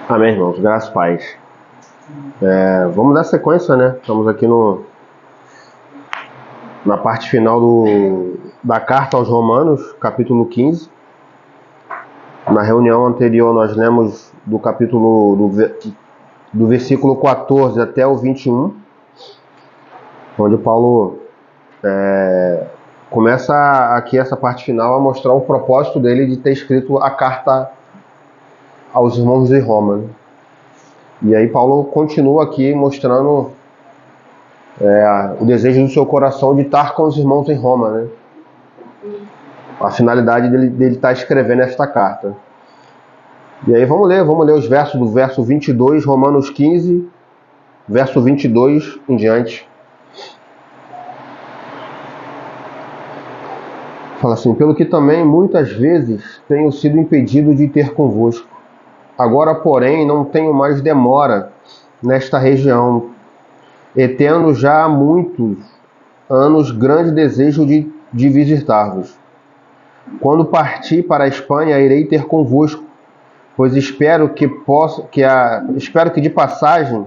Amém, irmãos. Graças a paz. Vamos dar sequência, né? Estamos aqui na parte final da carta aos Romanos, capítulo 15. Na reunião anterior nós lemos do capítulo do versículo 14 até o 21, onde Paulo começa aqui essa parte final a mostrar o propósito dele de ter escrito a carta aos irmãos de Roma, né? E aí Paulo continua aqui mostrando o desejo do seu coração de estar com os irmãos em Roma, né? A finalidade dele estar escrevendo esta carta. E aí vamos ler os versos do verso 22, Romanos 15, verso 22 em diante. Fala assim: pelo que também muitas vezes tenho sido impedido de ter convosco. Agora, porém, não tenho mais demora nesta região, e tendo já há muitos anos grande desejo de visitar-vos. Quando partir para a Espanha, irei ter convosco, pois espero que de passagem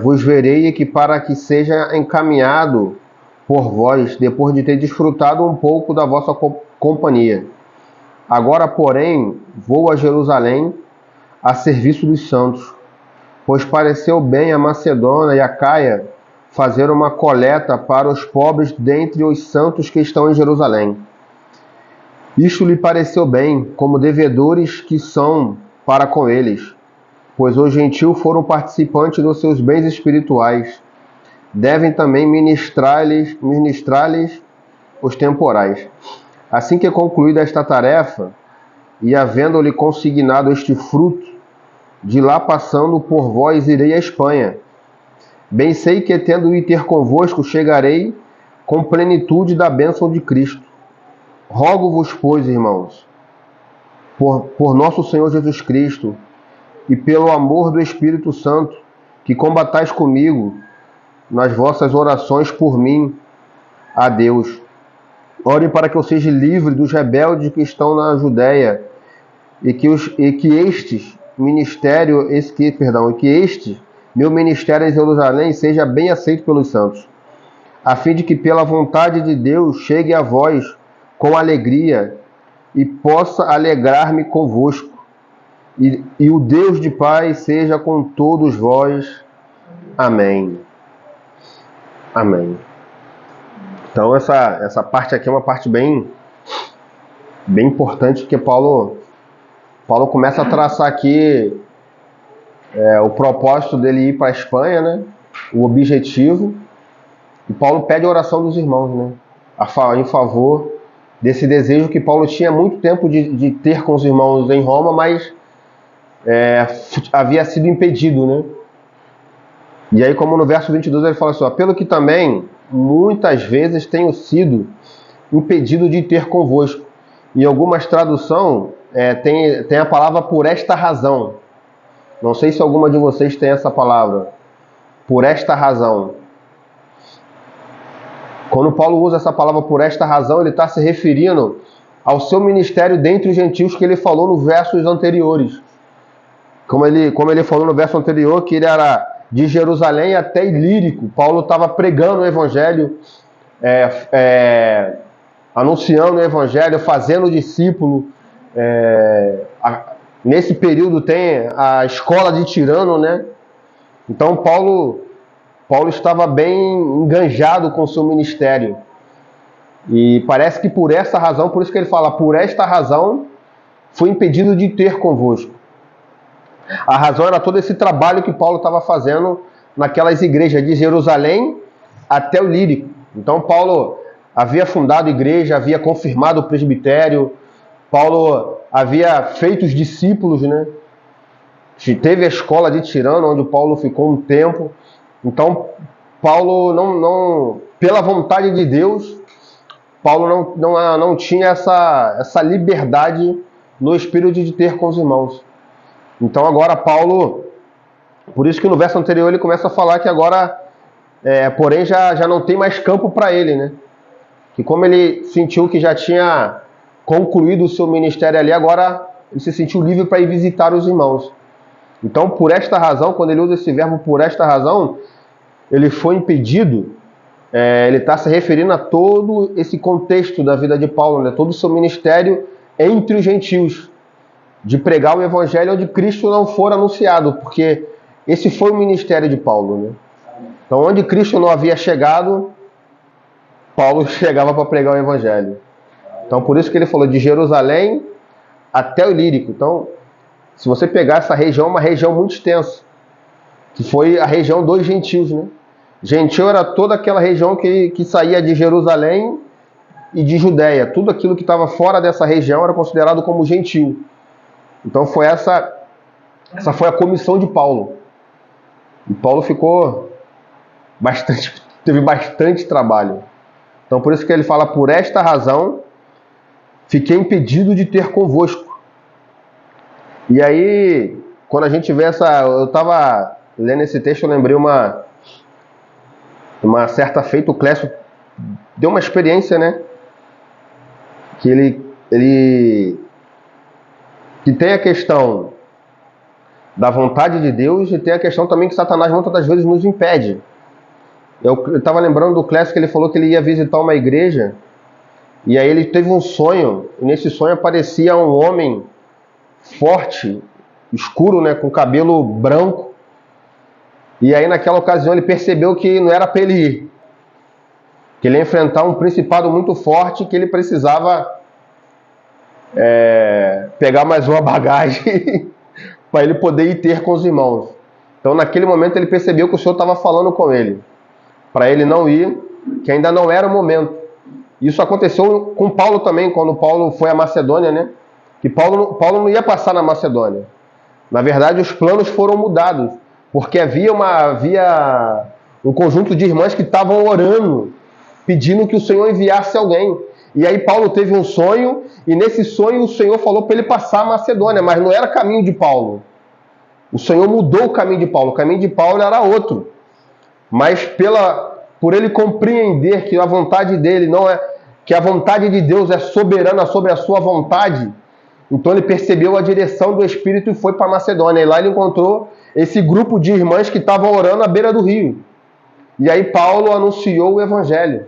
vos verei, e que para que seja encaminhado por vós, depois de ter desfrutado um pouco da vossa companhia. Agora, porém, vou a Jerusalém a serviço dos santos, pois pareceu bem a Macedônia e a Caia fazer uma coleta para os pobres dentre os santos que estão em Jerusalém. Isto lhe pareceu bem, como devedores que são para com eles, pois os gentios foram participantes dos seus bens espirituais. Devem também ministrar-lhes os temporais. Assim que concluída esta tarefa, e havendo-lhe consignado este fruto, de lá passando por vós irei à Espanha. Bem sei que, tendo de ter convosco, chegarei com plenitude da bênção de Cristo. Rogo-vos, pois, irmãos, por nosso Senhor Jesus Cristo, e pelo amor do Espírito Santo, que combatais comigo nas vossas orações por mim a Deus. Orem para que eu seja livre dos rebeldes que estão na Judéia, e que este meu ministério em Jerusalém seja bem aceito pelos santos, a fim de que pela vontade de Deus chegue a vós com alegria e possa alegrar-me convosco. E o Deus de paz seja com todos vós. Amém. Amém. Então essa parte aqui é uma parte bem importante, porque Paulo começa a traçar aqui o propósito dele ir para a Espanha, né? O objetivo. E Paulo pede a oração dos irmãos, né? Em favor desse desejo que Paulo tinha há muito tempo de ter com os irmãos em Roma, mas havia sido impedido, né? E aí, como no verso 22 ele fala assim: pelo que também muitas vezes tenho sido impedido de ter convosco. Em algumas traduções tem a palavra por esta razão. Não sei se alguma de vocês tem essa palavra. Por esta razão. Quando Paulo usa essa palavra por esta razão, ele está se referindo ao seu ministério dentre os gentios que ele falou nos versos anteriores. Como ele falou no verso anterior, que ele era de Jerusalém até Ilírico. Paulo estava pregando o evangelho, anunciando o evangelho, fazendo discípulo. Nesse período tem a escola de Tirano, né? Então Paulo estava bem enganjado com o seu ministério. E parece que por essa razão, por isso que ele fala, por esta razão, fui impedido de ter convosco. A razão era todo esse trabalho que Paulo estava fazendo naquelas igrejas de Jerusalém até o Ilírico. Então Paulo havia fundado a igreja, havia confirmado o presbitério, Paulo havia feito os discípulos, né? Teve a escola de Tirano, onde Paulo ficou um tempo. Então, Paulo não pela vontade de Deus, Paulo não tinha essa liberdade no espírito de ter com os irmãos. Então agora Paulo, por isso que no verso anterior ele começa a falar que agora, porém já não tem mais campo para ele, né? que como ele sentiu que já tinha concluído o seu ministério ali, agora ele se sentiu livre para ir visitar os irmãos. Então, por esta razão, quando ele usa esse verbo por esta razão, ele foi impedido, ele está se referindo a todo esse contexto da vida de Paulo, né? Todo o seu ministério entre os gentios, de pregar o evangelho onde Cristo não for anunciado, porque esse foi o ministério de Paulo, né? Então, onde Cristo não havia chegado, Paulo chegava para pregar o evangelho. Então, por isso que ele falou de Jerusalém até o Ilírico. Então, se você pegar essa região, é uma região muito extensa, que foi a região dos gentios, né? Gentil era toda aquela região que saía de Jerusalém e de Judéia. Tudo aquilo que estava fora dessa região era considerado como gentil. Então, essa foi a comissão de Paulo. E Paulo teve bastante trabalho. Então, por isso que ele fala, por esta razão, fiquei impedido de ter convosco. E aí, quando a gente vê eu estava lendo esse texto, eu lembrei uma certa feita, o Clécio deu uma experiência, né? Que que tem a questão da vontade de Deus e tem a questão também que Satanás muitas das vezes nos impede. Eu estava lembrando do Clécio que ele falou que ele ia visitar uma igreja e aí ele teve um sonho, e nesse sonho aparecia um homem forte, escuro, né, com cabelo branco. E aí naquela ocasião ele percebeu que não era para ele ir, que ele ia enfrentar um principado muito forte, que ele precisava pegar mais uma bagagem para ele poder ir ter com os irmãos. Então naquele momento ele percebeu que o Senhor estava falando com ele, para ele não ir, que ainda não era o momento. Isso aconteceu com Paulo também, quando Paulo foi à Macedônia, né? Que Paulo não ia passar na Macedônia. Na verdade, os planos foram mudados, porque havia um conjunto de irmãs que estavam orando, pedindo que o Senhor enviasse alguém. E aí Paulo teve um sonho, e nesse sonho o Senhor falou para ele passar a Macedônia, mas não era caminho de Paulo. O Senhor mudou o caminho de Paulo. O caminho de Paulo era outro. Mas por ele compreender que a vontade dele não é, que a vontade de Deus é soberana sobre a sua vontade, então ele percebeu a direção do Espírito e foi para Macedônia. E lá ele encontrou esse grupo de irmãs que estavam orando à beira do rio. E aí Paulo anunciou o Evangelho.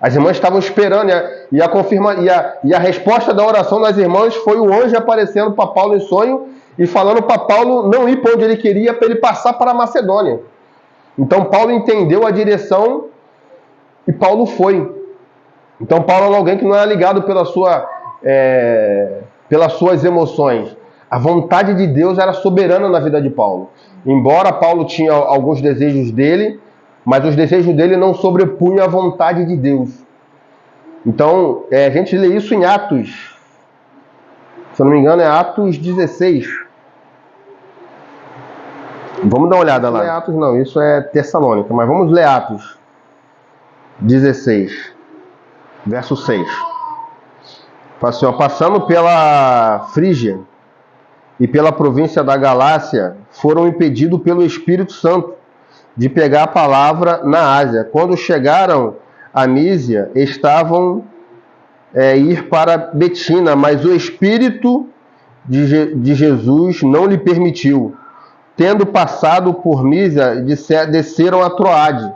As irmãs estavam esperando, e a resposta da oração das irmãs foi o anjo aparecendo para Paulo em sonho e falando para Paulo não ir para onde ele queria, para ele passar para a Macedônia. Então Paulo entendeu a direção e Paulo foi. Então Paulo era alguém que não era ligado pelas suas emoções. A vontade de Deus era soberana na vida de Paulo. Embora Paulo tinha alguns desejos dele, mas os desejos dele não sobrepunham a vontade de Deus. Então, a gente lê isso em Atos. Se eu não me engano, é Atos 16. Vamos dar uma olhada lá. Não é Atos não, isso é Tessalônica, mas vamos ler Atos 16, verso 6. Fala assim, passando pela Frígia e pela província da Galácia, foram impedidos pelo Espírito Santo de pegar a palavra na Ásia. Quando chegaram a Mísia, estavam ir para Betina, mas o Espírito de Jesus não lhe permitiu. Tendo passado por Mísia, desceram a Troade.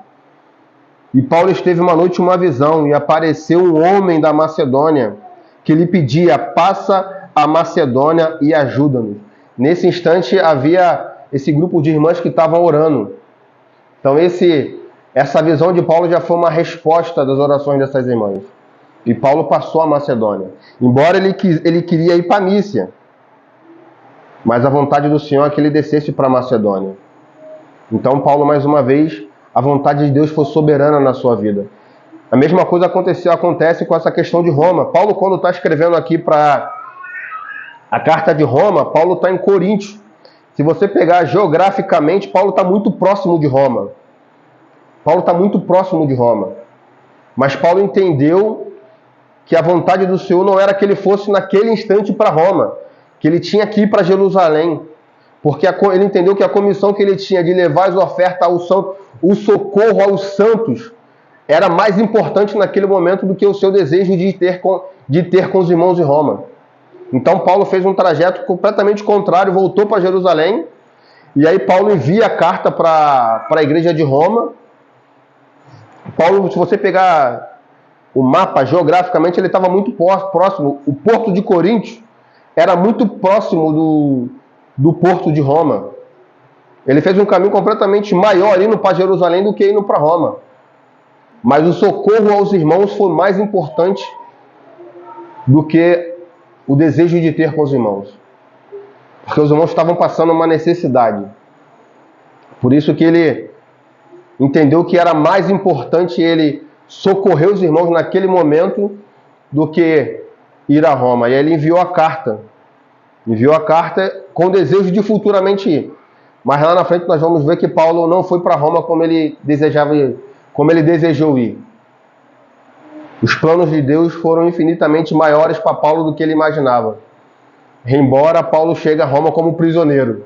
E Paulo esteve uma noite uma visão, e apareceu um homem da Macedônia, que lhe pedia, passa a Macedônia e ajuda-nos. Nesse instante havia esse grupo de irmãs que estavam orando. Então essa visão de Paulo já foi uma resposta das orações dessas irmãs. E Paulo passou a Macedônia. Embora ele queria ir para Mísia, mas a vontade do Senhor é que ele descesse para a Macedônia. Então Paulo, mais uma vez, a vontade de Deus foi soberana na sua vida. A mesma coisa acontece com essa questão de Roma. Paulo, quando está escrevendo aqui para a carta de Roma, Paulo está em Coríntio. Se você pegar geograficamente, Paulo está muito próximo de Roma. Paulo está muito próximo de Roma. Mas Paulo entendeu que a vontade do Senhor não era que ele fosse naquele instante para Roma, que ele tinha que ir para Jerusalém. Porque ele entendeu que a comissão que ele tinha de levar as ofertas o socorro aos santos, era mais importante naquele momento do que o seu desejo de ter com os irmãos de Roma. Então Paulo fez um trajeto completamente contrário, voltou para Jerusalém, e aí Paulo envia a carta para a igreja de Roma. Paulo, se você pegar o mapa, geograficamente, ele estava muito próximo. O porto de Corinto era muito próximo do porto de Roma. Ele fez um caminho completamente maior indo para Jerusalém do que indo para Roma. Mas o socorro aos irmãos foi mais importante do que o desejo de ter com os irmãos. Porque os irmãos estavam passando uma necessidade. Por isso que ele entendeu que era mais importante ele socorrer os irmãos naquele momento do que ir a Roma. E aí ele enviou a carta. Enviou a carta com o desejo de futuramente ir. Mas lá na frente nós vamos ver que Paulo não foi para Roma como ele desejou ir. Os planos de Deus foram infinitamente maiores para Paulo do que ele imaginava. Embora Paulo chegue a Roma como prisioneiro.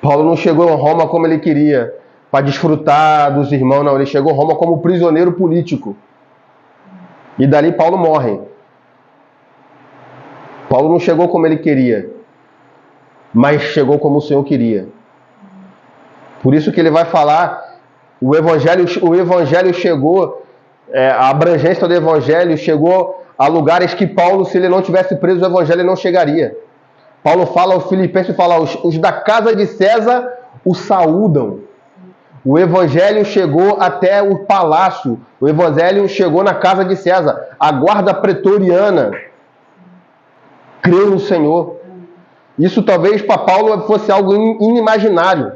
Paulo não chegou a Roma como ele queria, para desfrutar dos irmãos, não. Ele chegou a Roma como prisioneiro político. E dali Paulo morre. Paulo não chegou como ele queria, mas chegou como o Senhor queria. Por isso que ele vai falar, o evangelho chegou, a abrangência do evangelho chegou a lugares que Paulo, se ele não tivesse preso, o evangelho não chegaria. Paulo fala aos Filipenses, fala, os da casa de César o saúdam. O evangelho chegou até o palácio, o evangelho chegou na casa de César, a guarda pretoriana creu no Senhor. Isso talvez para Paulo fosse algo inimaginário.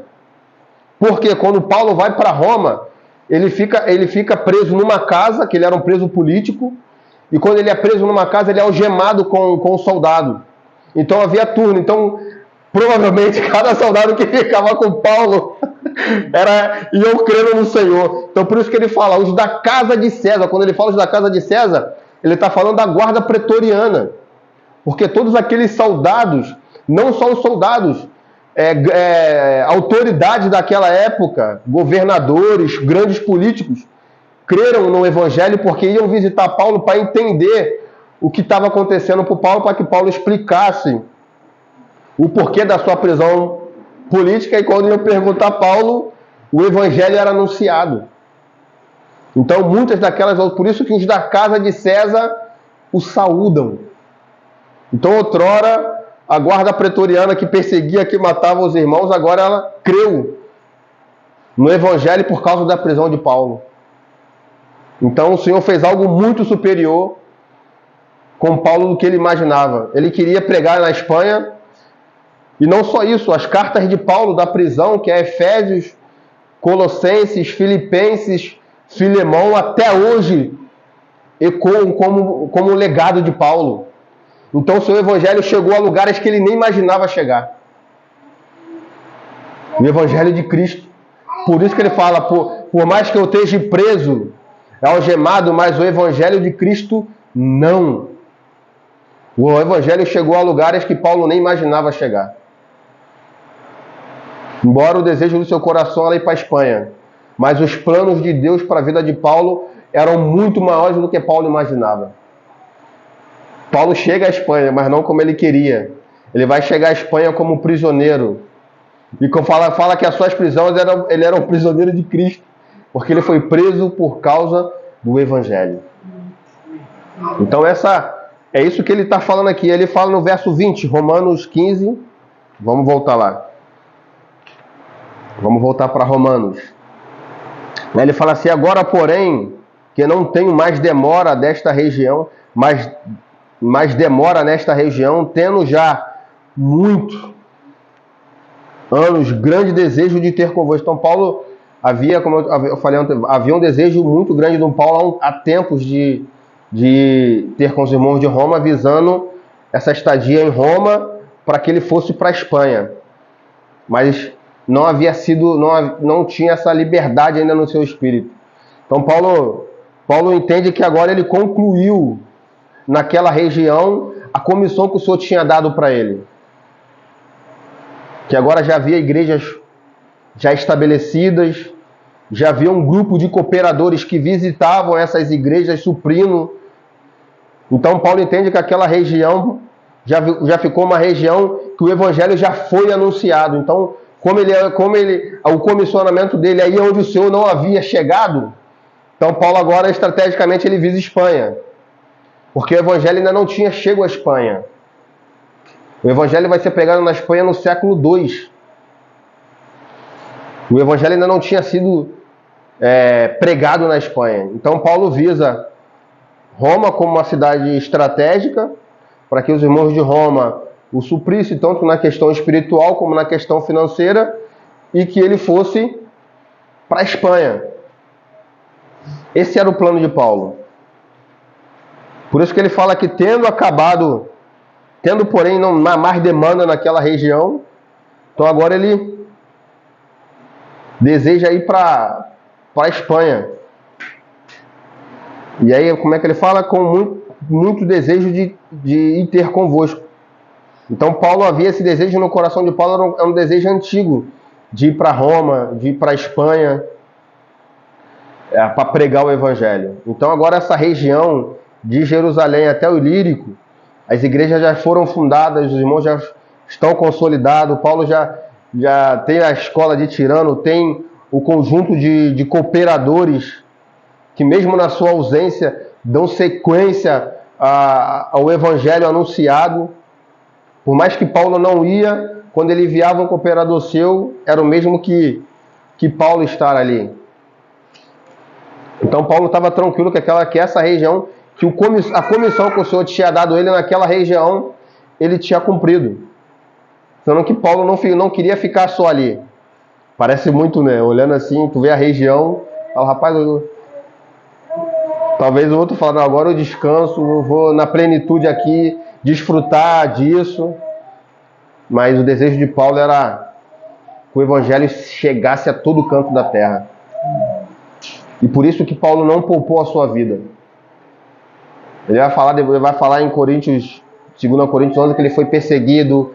Porque quando Paulo vai para Roma, ele fica preso numa casa, que ele era um preso político, e quando ele é preso numa casa, ele é algemado com um soldado. Então havia turno. Então, provavelmente, cada soldado que ficava com Paulo iam crendo no Senhor. Então, por isso que ele fala, os da casa de César. Quando ele fala os da casa de César, ele está falando da guarda pretoriana. Porque todos aqueles soldados, não só os soldados, autoridades daquela época, governadores, grandes políticos, creram no evangelho porque iam visitar Paulo para entender o que estava acontecendo para Paulo, para que Paulo explicasse o porquê da sua prisão política, e quando iam perguntar a Paulo, o evangelho era anunciado. Então, muitas daquelas, por isso que os da casa de César o saúdam. Então, outrora, a guarda pretoriana que perseguia, que matava os irmãos, agora ela creu no evangelho por causa da prisão de Paulo. Então, o Senhor fez algo muito superior com Paulo do que ele imaginava. Ele queria pregar na Espanha, e não só isso, as cartas de Paulo da prisão, que é Efésios, Colossenses, Filipenses, Filemão, até hoje ecoam como legado de Paulo. Então o seu evangelho chegou a lugares que ele nem imaginava chegar. O evangelho de Cristo. Por isso que ele fala, por mais que eu esteja preso, algemado, mas o evangelho de Cristo não. O evangelho chegou a lugares que Paulo nem imaginava chegar. Embora o desejo do seu coração era ir para a Espanha, mas os planos de Deus para a vida de Paulo eram muito maiores do que Paulo imaginava. Paulo chega à Espanha, mas não como ele queria. Ele vai chegar à Espanha como prisioneiro. E fala que as suas prisões, ele era um prisioneiro de Cristo, porque ele foi preso por causa do Evangelho. Então é isso que ele está falando aqui. Ele fala no verso 20, Romanos 15. Vamos voltar lá. Vamos voltar para Romanos. Ele fala assim, agora porém, que não tenho mais demora desta região, mas demora nesta região, tendo já muito anos, grande desejo de ter convosco. Então Paulo havia, como eu falei ontem, havia um desejo muito grande de Paulo há tempos de ter com os irmãos de Roma, visando essa estadia em Roma para que ele fosse para a Espanha. Mas não tinha essa liberdade ainda no seu espírito. Então Paulo entende que agora ele concluiu naquela região a comissão que o Senhor tinha dado para ele. Que agora já havia igrejas já estabelecidas, já havia um grupo de cooperadores que visitavam essas igrejas suprindo. Então Paulo entende que aquela região já ficou uma região que o evangelho já foi anunciado. Então, o comissionamento dele aí onde o Senhor não havia chegado, então Paulo agora estrategicamente ele visa Espanha, porque o evangelho ainda não tinha chego à Espanha. O evangelho vai ser pregado na Espanha no século II. O evangelho ainda não tinha sido pregado na Espanha. Então Paulo visa Roma como uma cidade estratégica, para que os irmãos de Roma o suprissem, tanto na questão espiritual como na questão financeira, e que ele fosse para a Espanha. Esse era o plano de Paulo. Por isso que ele fala que tendo porém não mais demanda naquela região, então agora ele deseja ir para a Espanha. E aí, como é que ele fala? Com muito desejo de ir ter convosco. Então Paulo havia esse desejo no coração de Paulo, é um desejo antigo, de ir para Roma, de ir para a Espanha, para pregar o evangelho. Então agora essa região de Jerusalém até o Ilírico, as igrejas já foram fundadas, os irmãos já estão consolidados, Paulo já tem a escola de Tirano, tem o conjunto de cooperadores que mesmo na sua ausência dão sequência ao evangelho anunciado. Por mais que Paulo não ia, quando ele enviava um cooperador seu, era o mesmo que Paulo estar ali. Então Paulo estava tranquilo que essa região, que a comissão que o Senhor tinha dado ele naquela região, ele tinha cumprido. Então que Paulo não queria ficar só ali. Parece muito, né? Olhando assim, tu vê a região, fala, rapaz, talvez o outro fale, não, agora eu descanso, eu vou na plenitude aqui, desfrutar disso. Mas o desejo de Paulo era que o evangelho chegasse a todo canto da terra. E por isso que Paulo não poupou a sua vida. Ele vai falar em 2 Coríntios 11, que ele foi perseguido,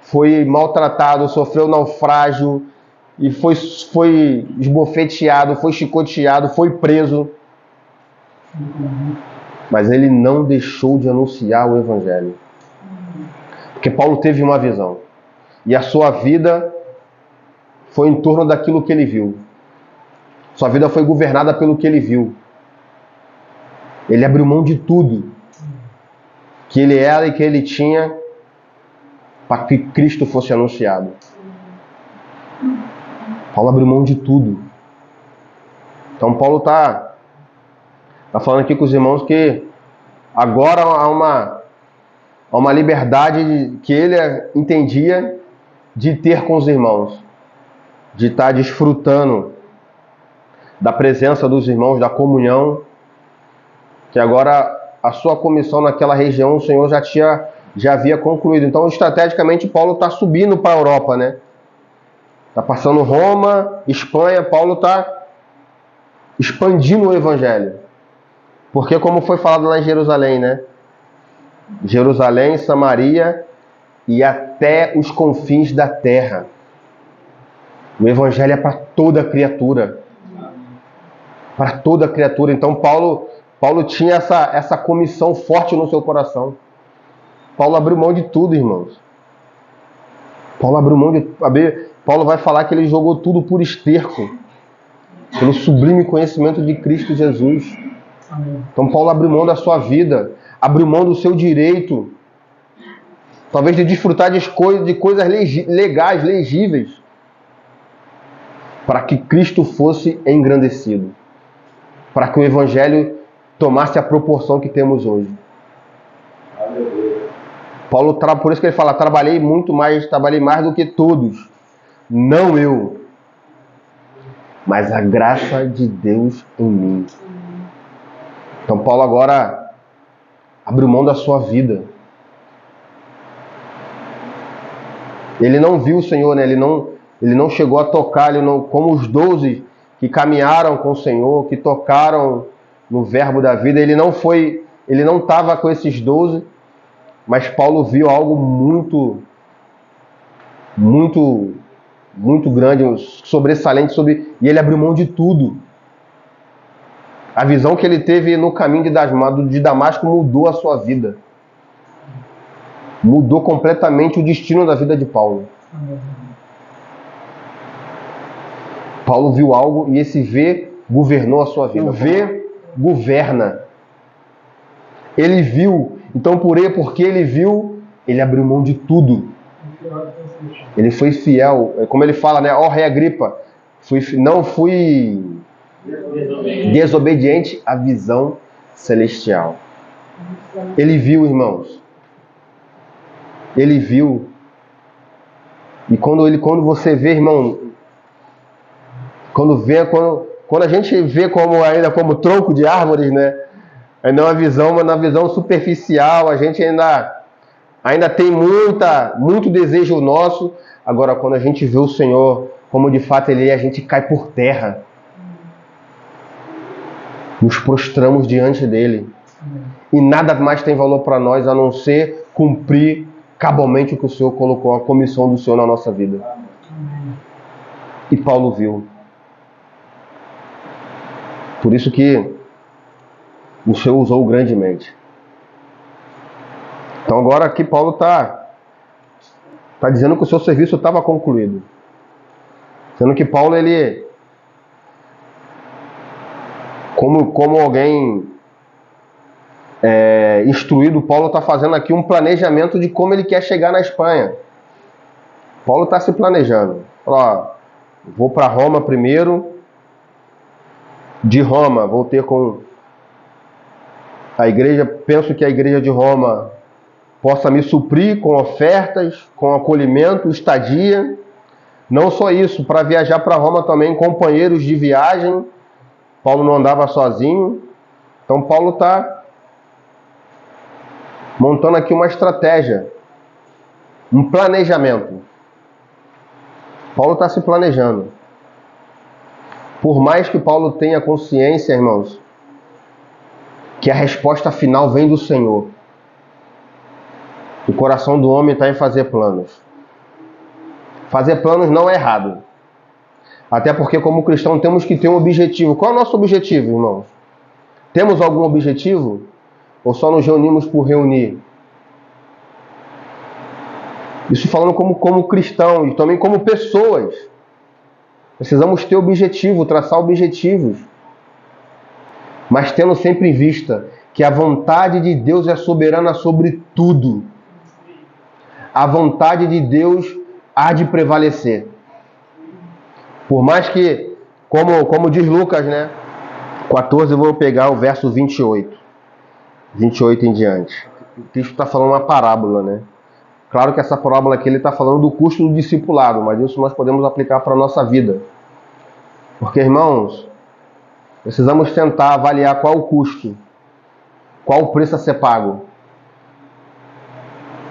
foi maltratado, sofreu naufrágio, e foi esbofeteado, foi chicoteado, foi preso. Mas ele não deixou de anunciar o evangelho. Porque Paulo teve uma visão. E a sua vida foi em torno daquilo que ele viu. Sua vida foi governada pelo que ele viu. Ele abriu mão de tudo que ele era e que ele tinha para que Cristo fosse anunciado. Paulo abriu mão de tudo. Então Paulo está falando aqui com os irmãos que agora há uma liberdade que ele entendia de ter com os irmãos, de estar desfrutando da presença dos irmãos, da comunhão, que agora a sua comissão naquela região o Senhor já havia concluído. Então, estrategicamente, Paulo está subindo para a Europa, né? Está passando Roma, Espanha, Paulo está expandindo o evangelho. Porque, como foi falado lá em Jerusalém, né? Jerusalém, Samaria e até os confins da terra. O evangelho é para toda criatura. Para toda criatura. Então Paulo tinha essa comissão forte no seu coração. Paulo abriu mão de tudo, irmãos. Paulo vai falar que ele jogou tudo por esterco, pelo sublime conhecimento de Cristo Jesus. Então Paulo abriu mão da sua vida, abriu mão do seu direito, talvez de desfrutar de coisas legais, legíveis, para que Cristo fosse engrandecido, para que o evangelho tomasse a proporção que temos hoje. Paulo, por isso que ele fala, trabalhei mais do que todos, não eu, mas a graça de Deus em mim. Então Paulo agora abriu mão da sua vida. Ele não viu o Senhor, né? Ele não chegou a tocar, como os 12 que caminharam com o Senhor, que tocaram no verbo da vida, ele não estava com esses 12, mas Paulo viu algo muito, muito, muito grande, sobressalente E ele abriu mão de tudo. A visão que ele teve no caminho de Damasco mudou a sua vida. Mudou completamente o destino da vida de Paulo. Paulo viu algo e esse ver governou a sua vida. O ver governa. Ele viu, então porque ele viu, ele abriu mão de tudo. Ele foi fiel, como ele fala, né? Ó rei Agripa, não fui desobediente à visão celestial. Ele viu, irmãos. Ele viu. E quando você vê, irmão, quando a gente vê ainda como tronco de árvores, né? Não a visão, mas na visão superficial, a gente ainda tem muito desejo nosso. Agora, quando a gente vê o Senhor como de fato Ele é, a gente cai por terra. Nos prostramos diante dEle. E nada mais tem valor para nós a não ser cumprir cabalmente o que o Senhor colocou, a comissão do Senhor na nossa vida. E Paulo viu. Por isso que o Senhor usou grandemente. Então agora aqui Paulo está dizendo que o seu serviço estava concluído. Sendo que Paulo, ele, como alguém instruído, Paulo está fazendo aqui um planejamento de como ele quer chegar na Espanha. Paulo está se planejando. Ó, vou para Roma primeiro. De Roma, vou ter com a igreja, penso que a igreja de Roma possa me suprir com ofertas, com acolhimento, estadia. Não só isso, para viajar para Roma também, companheiros de viagem. Paulo não andava sozinho. Então Paulo está montando aqui uma estratégia, um planejamento. Paulo está se planejando. Por mais que Paulo tenha consciência, irmãos, que a resposta final vem do Senhor. O coração do homem está em fazer planos. Fazer planos não é errado. Até porque, como cristão, temos que ter um objetivo. Qual é o nosso objetivo, irmãos? Temos algum objetivo? Ou só nos reunimos por reunir? Isso falando como cristão e também como pessoas. Precisamos ter objetivo, traçar objetivos. Mas tendo sempre em vista que a vontade de Deus é soberana sobre tudo. A vontade de Deus há de prevalecer. Por mais que, como diz Lucas, né? 14, eu vou pegar o verso 28. 28 em diante. O Cristo está falando uma parábola, né? Claro que essa parábola aqui ele está falando do custo do discipulado, mas isso nós podemos aplicar para a nossa vida. Porque, irmãos, precisamos tentar avaliar qual o custo, qual o preço a ser pago.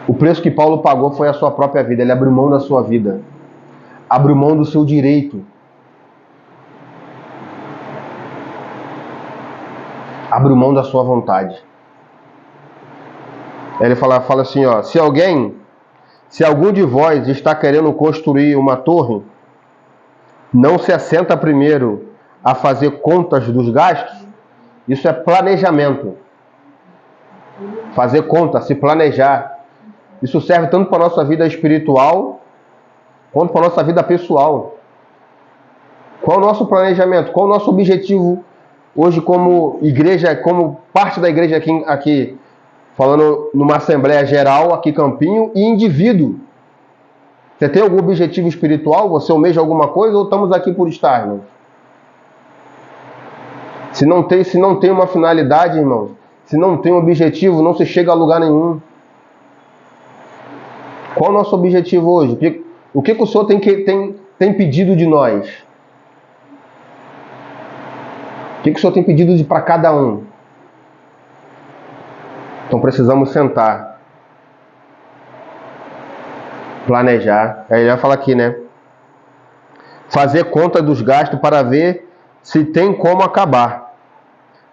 O preço que Paulo pagou foi a sua própria vida, ele abriu mão da sua vida, abriu mão do seu direito, abriu mão da sua vontade. Ele fala assim, ó, se algum de vós está querendo construir uma torre, não se assenta primeiro a fazer contas dos gastos. Isso é planejamento. Fazer conta, se planejar. Isso serve tanto para a nossa vida espiritual, quanto para a nossa vida pessoal. Qual é o nosso planejamento? Qual é o nosso objetivo hoje como igreja, como parte da igreja aqui falando numa assembleia geral, aqui Campinho, e indivíduo? Você tem algum objetivo espiritual? Você almeja alguma coisa ou estamos aqui por estar, irmãos? Se não tem uma finalidade, irmãos, se não tem um objetivo, não se chega a lugar nenhum. Qual é o nosso objetivo hoje? O que o Senhor tem pedido de nós? O que o Senhor tem pedido para cada um? Então precisamos sentar, planejar. Aí ele vai falar aqui, né? Fazer conta dos gastos para ver se tem como acabar.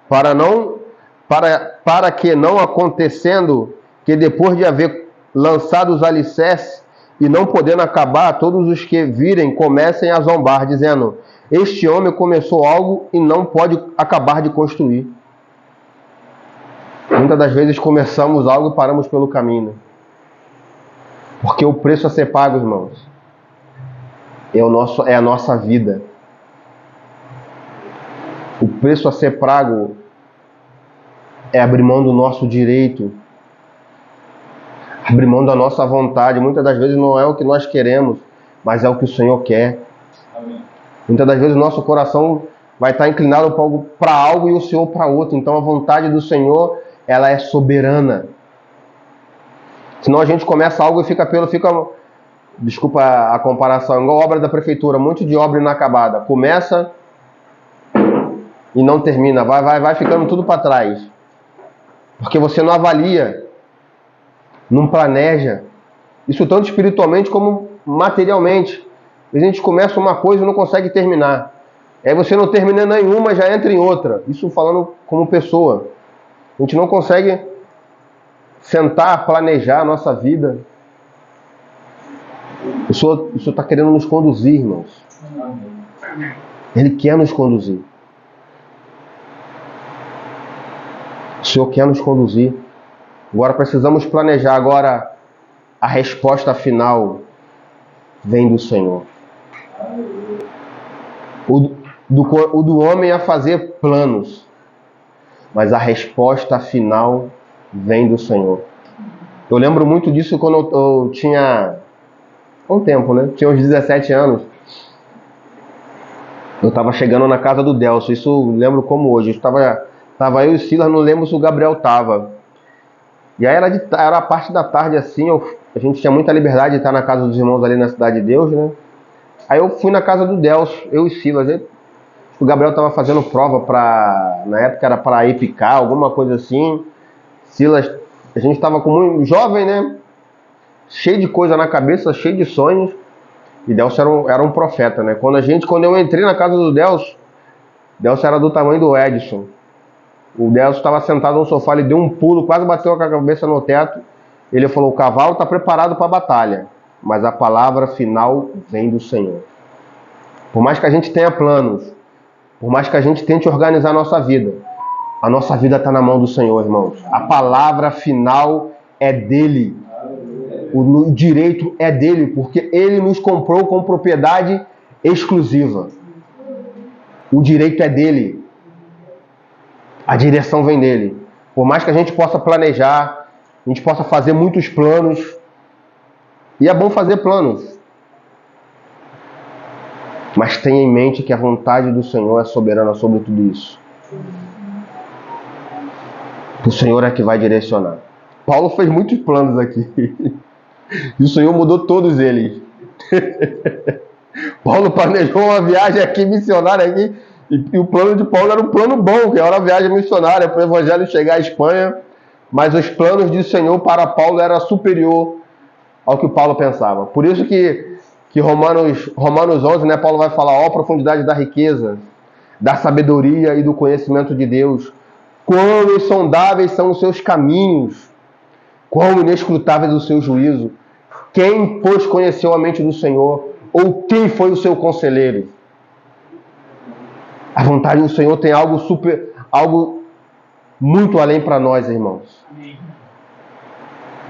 Para que não acontecendo que depois de haver lançado os alicerces, e não podendo acabar, todos os que virem comecem a zombar, dizendo: este homem começou algo e não pode acabar de construir. Muitas das vezes começamos algo e paramos pelo caminho. Porque o preço a ser pago, irmãos, é a nossa vida. O preço a ser pago é abrir mão do nosso direito, abrir mão da nossa vontade. Muitas das vezes não é o que nós queremos, mas é o que o Senhor quer. Amém. Muitas das vezes o nosso coração vai estar inclinado para algo e o Senhor para outro. Então a vontade do Senhor, ela é soberana. Senão a gente começa algo e fica desculpa a comparação, igual a obra da prefeitura, um monte de obra inacabada. Começa e não termina, vai ficando tudo para trás. Porque você não avalia, não planeja. Isso tanto espiritualmente como materialmente. A gente começa uma coisa e não consegue terminar. Aí você não termina nenhuma, já entra em outra. Isso falando como pessoa. A gente não consegue sentar, planejar a nossa vida. O Senhor está querendo nos conduzir, irmãos. Ele quer nos conduzir. O Senhor quer nos conduzir. Agora precisamos planejar. Agora a resposta final vem do Senhor. O do homem é fazer planos, mas a resposta final vem do Senhor. Eu lembro muito disso quando eu tinha um tempo, né? Tinha uns 17 anos. Eu estava chegando na casa do Delcio. Isso eu lembro como hoje. Tava eu e o Silas, não lembro se o Gabriel estava. E aí era a parte da tarde assim. A gente tinha muita liberdade de estar na casa dos irmãos ali na Cidade de Deus, né? Aí eu fui na casa do Delcio, eu e Silas. O Gabriel estava fazendo prova na época era para EPICAR, alguma coisa assim. Silas, a gente estava com muito jovem, né? Cheio de coisa na cabeça, cheio de sonhos. E Delcio era um profeta, né? Quando eu entrei na casa do Delcio era do tamanho do Edson. O Delcio estava sentado no sofá, ele deu um pulo, quase bateu com a cabeça no teto. Ele falou: o cavalo está preparado para a batalha, mas a palavra final vem do Senhor. Por mais que a gente tenha planos, por mais que a gente tente organizar a nossa vida está na mão do Senhor, irmãos. A palavra final é dele. O direito é dele, porque ele nos comprou com propriedade exclusiva. O direito é dele. A direção vem dele. Por mais que a gente possa planejar, a gente possa fazer muitos planos, e é bom fazer planos, mas tenha em mente que a vontade do Senhor é soberana sobre tudo isso. O Senhor é que vai direcionar. Paulo fez muitos planos aqui. E o Senhor mudou todos eles. Paulo planejou uma viagem aqui, missionária aqui. E o plano de Paulo era um plano bom, que era a viagem missionária, para o evangelho chegar à Espanha. Mas os planos do Senhor para Paulo era superior ao que Paulo pensava. Por isso que Romanos 11, né, Paulo vai falar: ó, a profundidade da riqueza, da sabedoria e do conhecimento de Deus. Quão insondáveis são os seus caminhos, quão inescrutáveis o seu juízo. Quem, pois, conheceu a mente do Senhor? Ou quem foi o seu conselheiro? A vontade do Senhor tem algo muito além para nós, irmãos.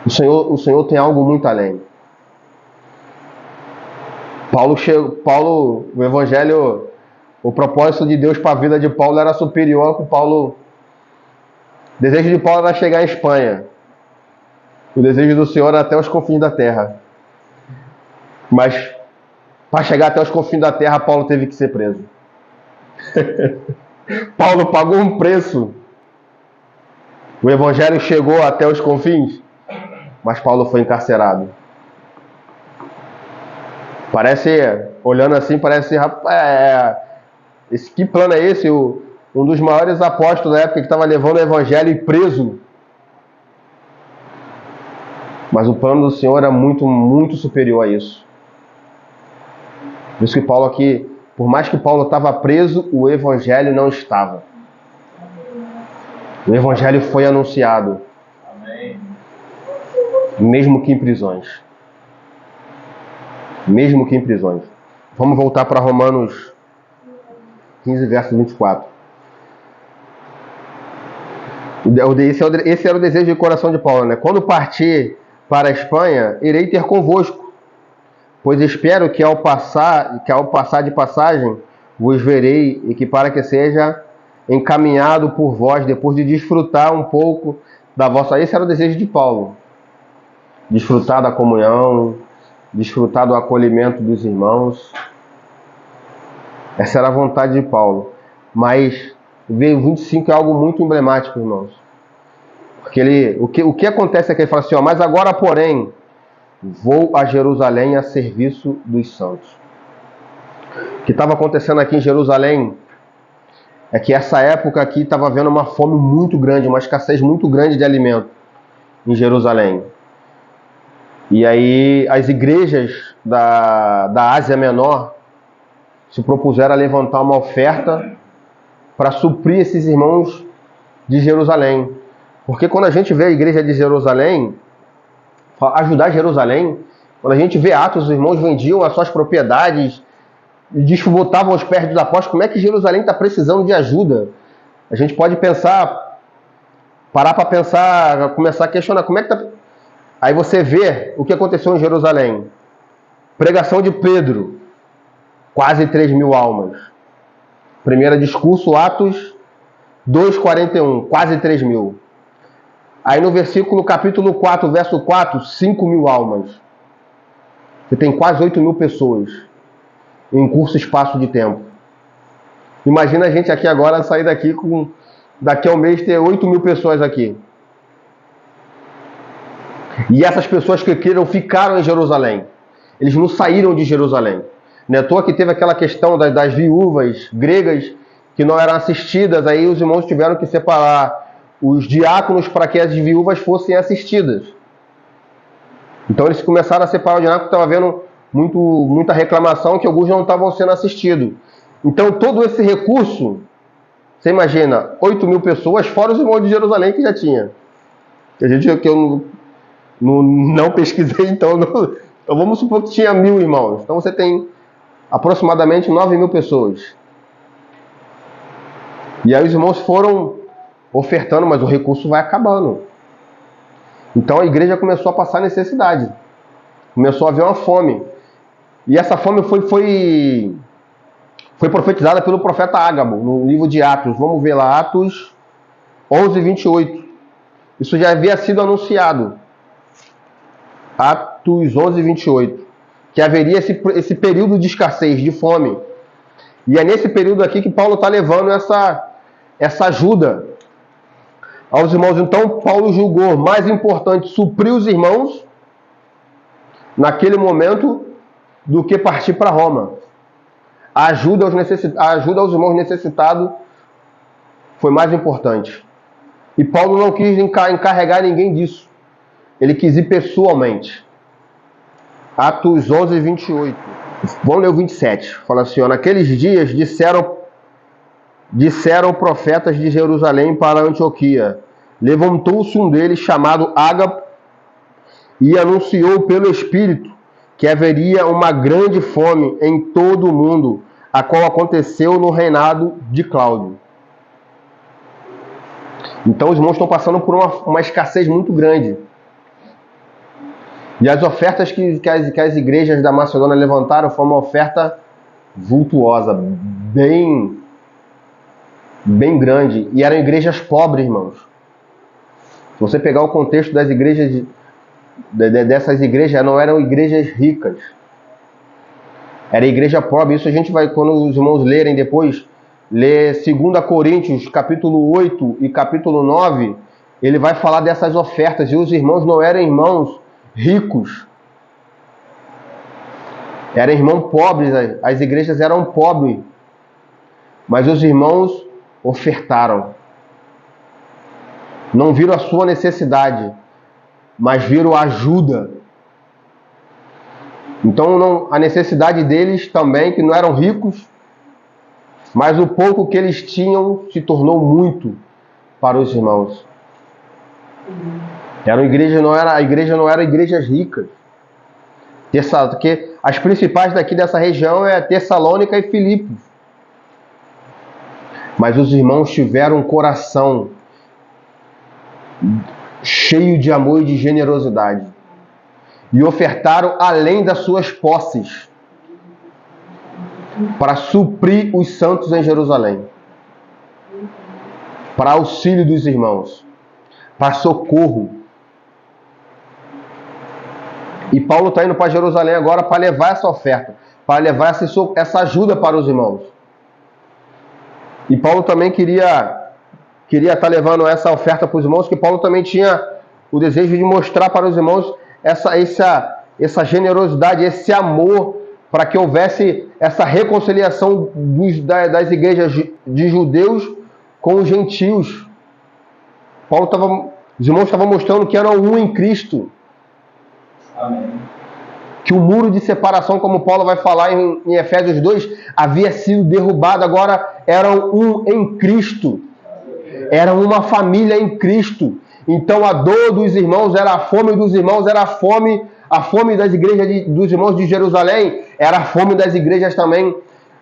O Senhor tem algo muito além. Paulo, o evangelho, o propósito de Deus para a vida de Paulo era superior ao que Paulo... O desejo de Paulo era chegar à Espanha. O desejo do Senhor era até os confins da terra. Mas, para chegar até os confins da terra, Paulo teve que ser preso. Paulo pagou um preço. O evangelho chegou até os confins, mas Paulo foi encarcerado. Olhando assim, parece... que plano é esse? Um dos maiores apóstolos da época que estava levando o evangelho e preso. Mas o plano do Senhor era muito, muito superior a isso. Por isso que Paulo aqui, por mais que Paulo estava preso, o evangelho não estava. O evangelho foi anunciado. Amém. Mesmo que em prisões. mesmo que em prisões. Vamos voltar para Romanos 15, verso 24. Esse era o desejo de coração de Paulo, né? Quando partir para a Espanha, irei ter convosco, pois espero que ao passar de passagem vos verei, e que para que seja encaminhado por vós, depois de desfrutar um pouco da vossa... Esse era o desejo de Paulo. Desfrutar da comunhão, desfrutar do acolhimento dos irmãos. Essa era a vontade de Paulo. Mas veio 25 é algo muito emblemático, irmãos. Porque o que acontece é que ele fala assim, ó, mas agora, porém, vou a Jerusalém a serviço dos santos. O que estava acontecendo aqui em Jerusalém é que essa época aqui estava havendo uma fome muito grande, uma escassez muito grande de alimento em Jerusalém. E aí as igrejas da Ásia Menor se propuseram a levantar uma oferta para suprir esses irmãos de Jerusalém. Porque quando a gente vê a igreja de Jerusalém, ajudar Jerusalém, quando a gente vê Atos, os irmãos vendiam as suas propriedades e desbotavam os pés dos apóstolos. Como é que Jerusalém está precisando de ajuda? A gente pode pensar, parar para pensar, começar a questionar, como é que está... Aí você vê o que aconteceu em Jerusalém. Pregação de Pedro, quase 3.000 almas. Primeiro discurso, Atos 2:41, quase 3.000. Aí no capítulo 4, verso 4, 5.000 almas. Você tem quase 8.000 pessoas em curto espaço de tempo. Imagina a gente aqui agora sair daqui daqui a um mês ter 8.000 pessoas aqui. E essas pessoas que creram ficaram em Jerusalém. Eles não saíram de Jerusalém. Não é à toa que teve aquela questão das viúvas gregas que não eram assistidas, aí os irmãos tiveram que separar os diáconos para que as viúvas fossem assistidas. Então eles começaram a separar o diácono, estava havendo muita reclamação que alguns não estavam sendo assistidos. Então todo esse recurso, você imagina, 8.000 pessoas, fora os irmãos de Jerusalém que já tinha. Que eu não pesquisei, então vamos supor que tinha 1.000 irmãos. Então você tem aproximadamente 9.000 pessoas. E aí os irmãos foram ofertando, mas o recurso vai acabando. Então a igreja começou a passar necessidade. Começou a haver uma fome. E essa fome foi profetizada pelo profeta Ágabo, no livro de Atos. Vamos ver lá, Atos 11:28. Isso já havia sido anunciado. Atos 11:28. Que haveria esse período de escassez, de fome. E é nesse período aqui que Paulo está levando essa ajuda aos irmãos. Então Paulo julgou mais importante suprir os irmãos naquele momento do que partir para Roma. A ajuda aos irmãos necessitados foi mais importante. E Paulo não quis encarregar ninguém disso. Ele quis ir pessoalmente. Atos 11:28. Vamos ler o 27. Fala assim, ó, naqueles dias disseram profetas de Jerusalém para Antioquia. Levantou-se um deles chamado Ágabo e anunciou pelo Espírito que haveria uma grande fome em todo o mundo, a qual aconteceu no reinado de Cláudio. Então os irmãos estão passando por uma escassez muito grande. E as ofertas que as igrejas da Macedônia levantaram foi uma oferta vultuosa, bem grande. E eram igrejas pobres, irmãos. Se você pegar o contexto das igrejas, dessas igrejas, não eram igrejas ricas. Era igreja pobre. Isso a gente vai, quando os irmãos lerem depois, ler 2 Coríntios, capítulo 8 e capítulo 9, ele vai falar dessas ofertas. E os irmãos não eram irmãos ricos. Eram irmãos pobres. As igrejas eram pobres. Mas os irmãos ofertaram. Não viram a sua necessidade, mas viram a ajuda. Então a necessidade deles também, que não eram ricos, mas o pouco que eles tinham se tornou muito para os irmãos. A igreja não era igrejas ricas. Porque As principais daqui dessa região é Tessalônica e Filipos. Mas os irmãos tiveram um coração cheio de amor e de generosidade. E ofertaram além das suas posses para suprir os santos em Jerusalém. Para auxílio dos irmãos. Para socorro. E Paulo está indo para Jerusalém agora para levar essa oferta. Para levar essa ajuda para os irmãos. E Paulo também queria estar levando essa oferta para os irmãos, que Paulo também tinha o desejo de mostrar para os irmãos essa generosidade, esse amor, para que houvesse essa reconciliação das igrejas de judeus com os gentios. Os irmãos estavam mostrando que eram um em Cristo. Amém. Que o muro de separação, como Paulo vai falar em Efésios 2, havia sido derrubado, agora eram um em Cristo. Eram uma família em Cristo. Então a dor dos irmãos era a fome dos irmãos, era a fome das igrejas dos irmãos de Jerusalém, era a fome das igrejas também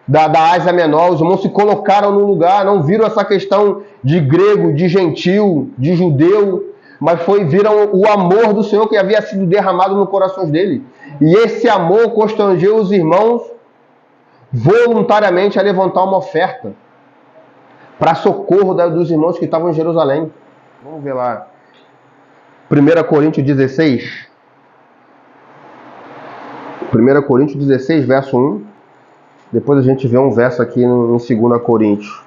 da Ásia Menor. Os irmãos se colocaram no lugar, não viram essa questão de grego, de gentil, de judeu, mas viram o amor do Senhor que havia sido derramado no coração dele. E esse amor constrangeu os irmãos voluntariamente a levantar uma oferta para socorro dos irmãos que estavam em Jerusalém. Vamos ver lá. 1 Coríntios 16. 1 Coríntios 16, verso 1. Depois a gente vê um verso aqui em 2 Coríntios.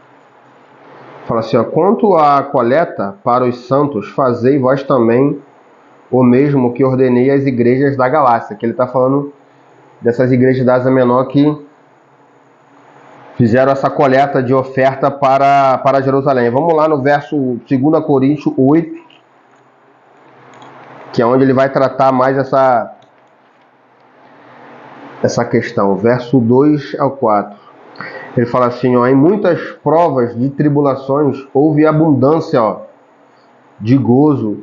Fala assim, ó, quanto à coleta para os santos, fazei vós também o mesmo que ordenei às igrejas da Galácia. Que ele está falando dessas igrejas da Ásia Menor que fizeram essa coleta de oferta para Jerusalém. Vamos lá no verso 2 Coríntios 8, que é onde ele vai tratar mais essa questão. Verso 2 ao 4. Ele fala assim, ó, em muitas provas de tribulações houve abundância, ó, de gozo,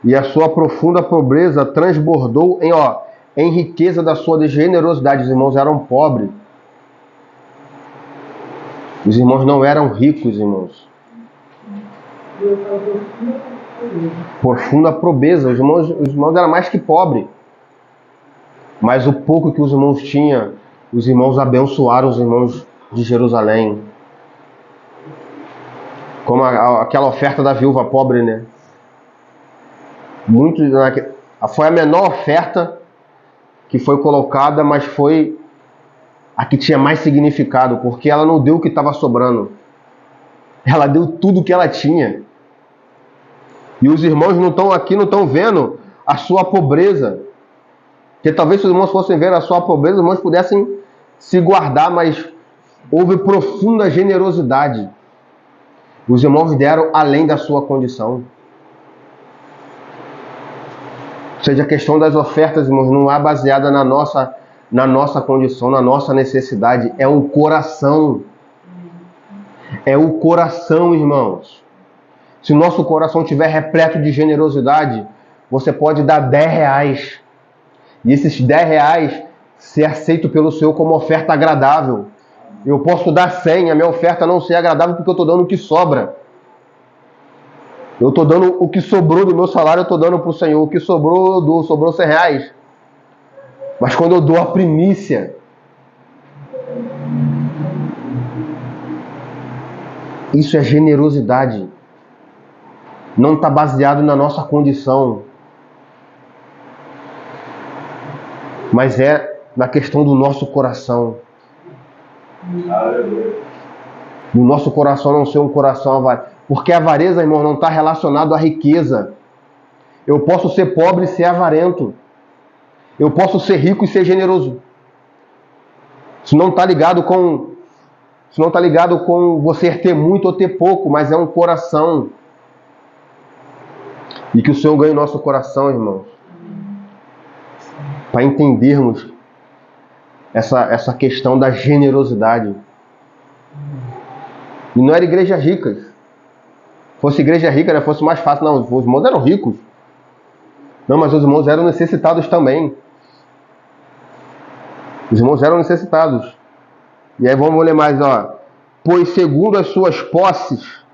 e a sua profunda pobreza transbordou em riqueza da sua generosidade. Os irmãos eram pobres. Os irmãos não eram ricos, irmãos. Profunda pobreza. Os irmãos eram mais que pobres. Mas o pouco que os irmãos tinham, os irmãos abençoaram os irmãos de Jerusalém. Como aquela oferta da viúva pobre, né? Foi a menor oferta que foi colocada, mas foi a que tinha mais significado, porque ela não deu o que estava sobrando. Ela deu tudo o que ela tinha. E os irmãos não estão vendo a sua pobreza. Porque talvez se os irmãos fossem ver a sua pobreza, os irmãos pudessem se guardar, mas houve profunda generosidade. Os irmãos deram além da sua condição. Ou seja, a questão das ofertas, irmãos, não é baseada na nossa condição, na nossa necessidade. É um coração. É o coração, irmãos. Se o nosso coração estiver repleto de generosidade, você pode dar 10 reais. E esses 10 reais ser aceito pelo Senhor como oferta agradável. Eu posso dar 100, a minha oferta não ser agradável porque eu estou dando o que sobra. Eu estou dando o que sobrou do meu salário, eu estou dando para o Senhor. O que sobrou, sobrou 100 reais. Mas quando eu dou a primícia, isso é generosidade. Não está baseado na nossa condição, mas é na questão do nosso coração. No nosso coração não ser um coração avarento. Porque a avareza, irmão, não está relacionado à riqueza. Eu posso ser pobre e ser avarento. Eu posso ser rico e ser generoso. Isso não está ligado com você ter muito ou ter pouco, mas é um coração. E que o Senhor ganhe o nosso coração, irmãos. Para entendermos essa questão da generosidade. E não era igreja rica. Se fosse igreja rica, né, fosse mais fácil. Não, os irmãos eram ricos. Não, mas os irmãos eram necessitados também. Os irmãos eram necessitados. E aí vamos ler mais, ó. Pois segundo as suas posses,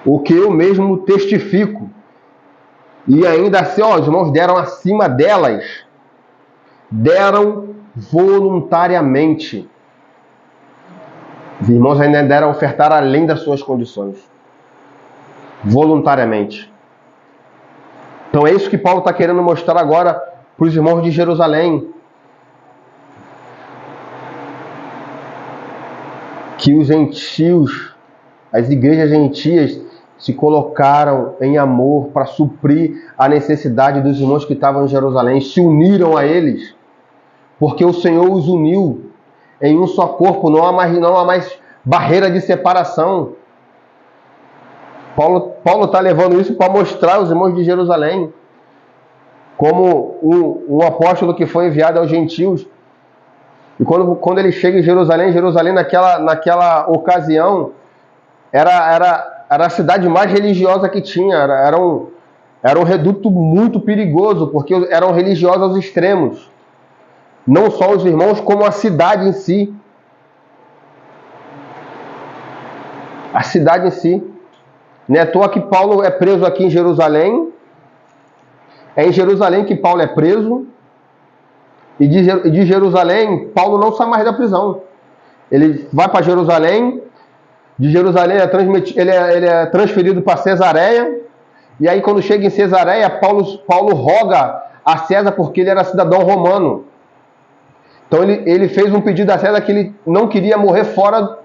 o que eu mesmo testifico. E ainda assim, ó, os irmãos deram acima delas. Deram voluntariamente. Os irmãos ainda deram ofertar além das suas condições. Voluntariamente. Então é isso que Paulo está querendo mostrar agora para os irmãos de Jerusalém. Que os gentios, as igrejas gentias, se colocaram em amor para suprir a necessidade dos irmãos que estavam em Jerusalém, se uniram a eles, porque o Senhor os uniu em um só corpo, não há mais barreira de separação. Paulo está levando isso para mostrar aos irmãos de Jerusalém, como um apóstolo que foi enviado aos gentios. E quando ele chega em Jerusalém naquela ocasião, era a cidade mais religiosa que tinha, era um reduto muito perigoso, porque eram religiosos aos extremos. Não só os irmãos, como a cidade em si. A cidade em si. Não é à toa que Paulo é preso aqui em Jerusalém. É em Jerusalém que Paulo é preso. E de Jerusalém, Paulo não sai mais da prisão. Ele vai para Jerusalém. De Jerusalém ele é transferido para Cesareia. E aí quando chega em Cesareia, Paulo roga a César porque ele era cidadão romano. Então ele fez um pedido a César que ele não queria morrer fora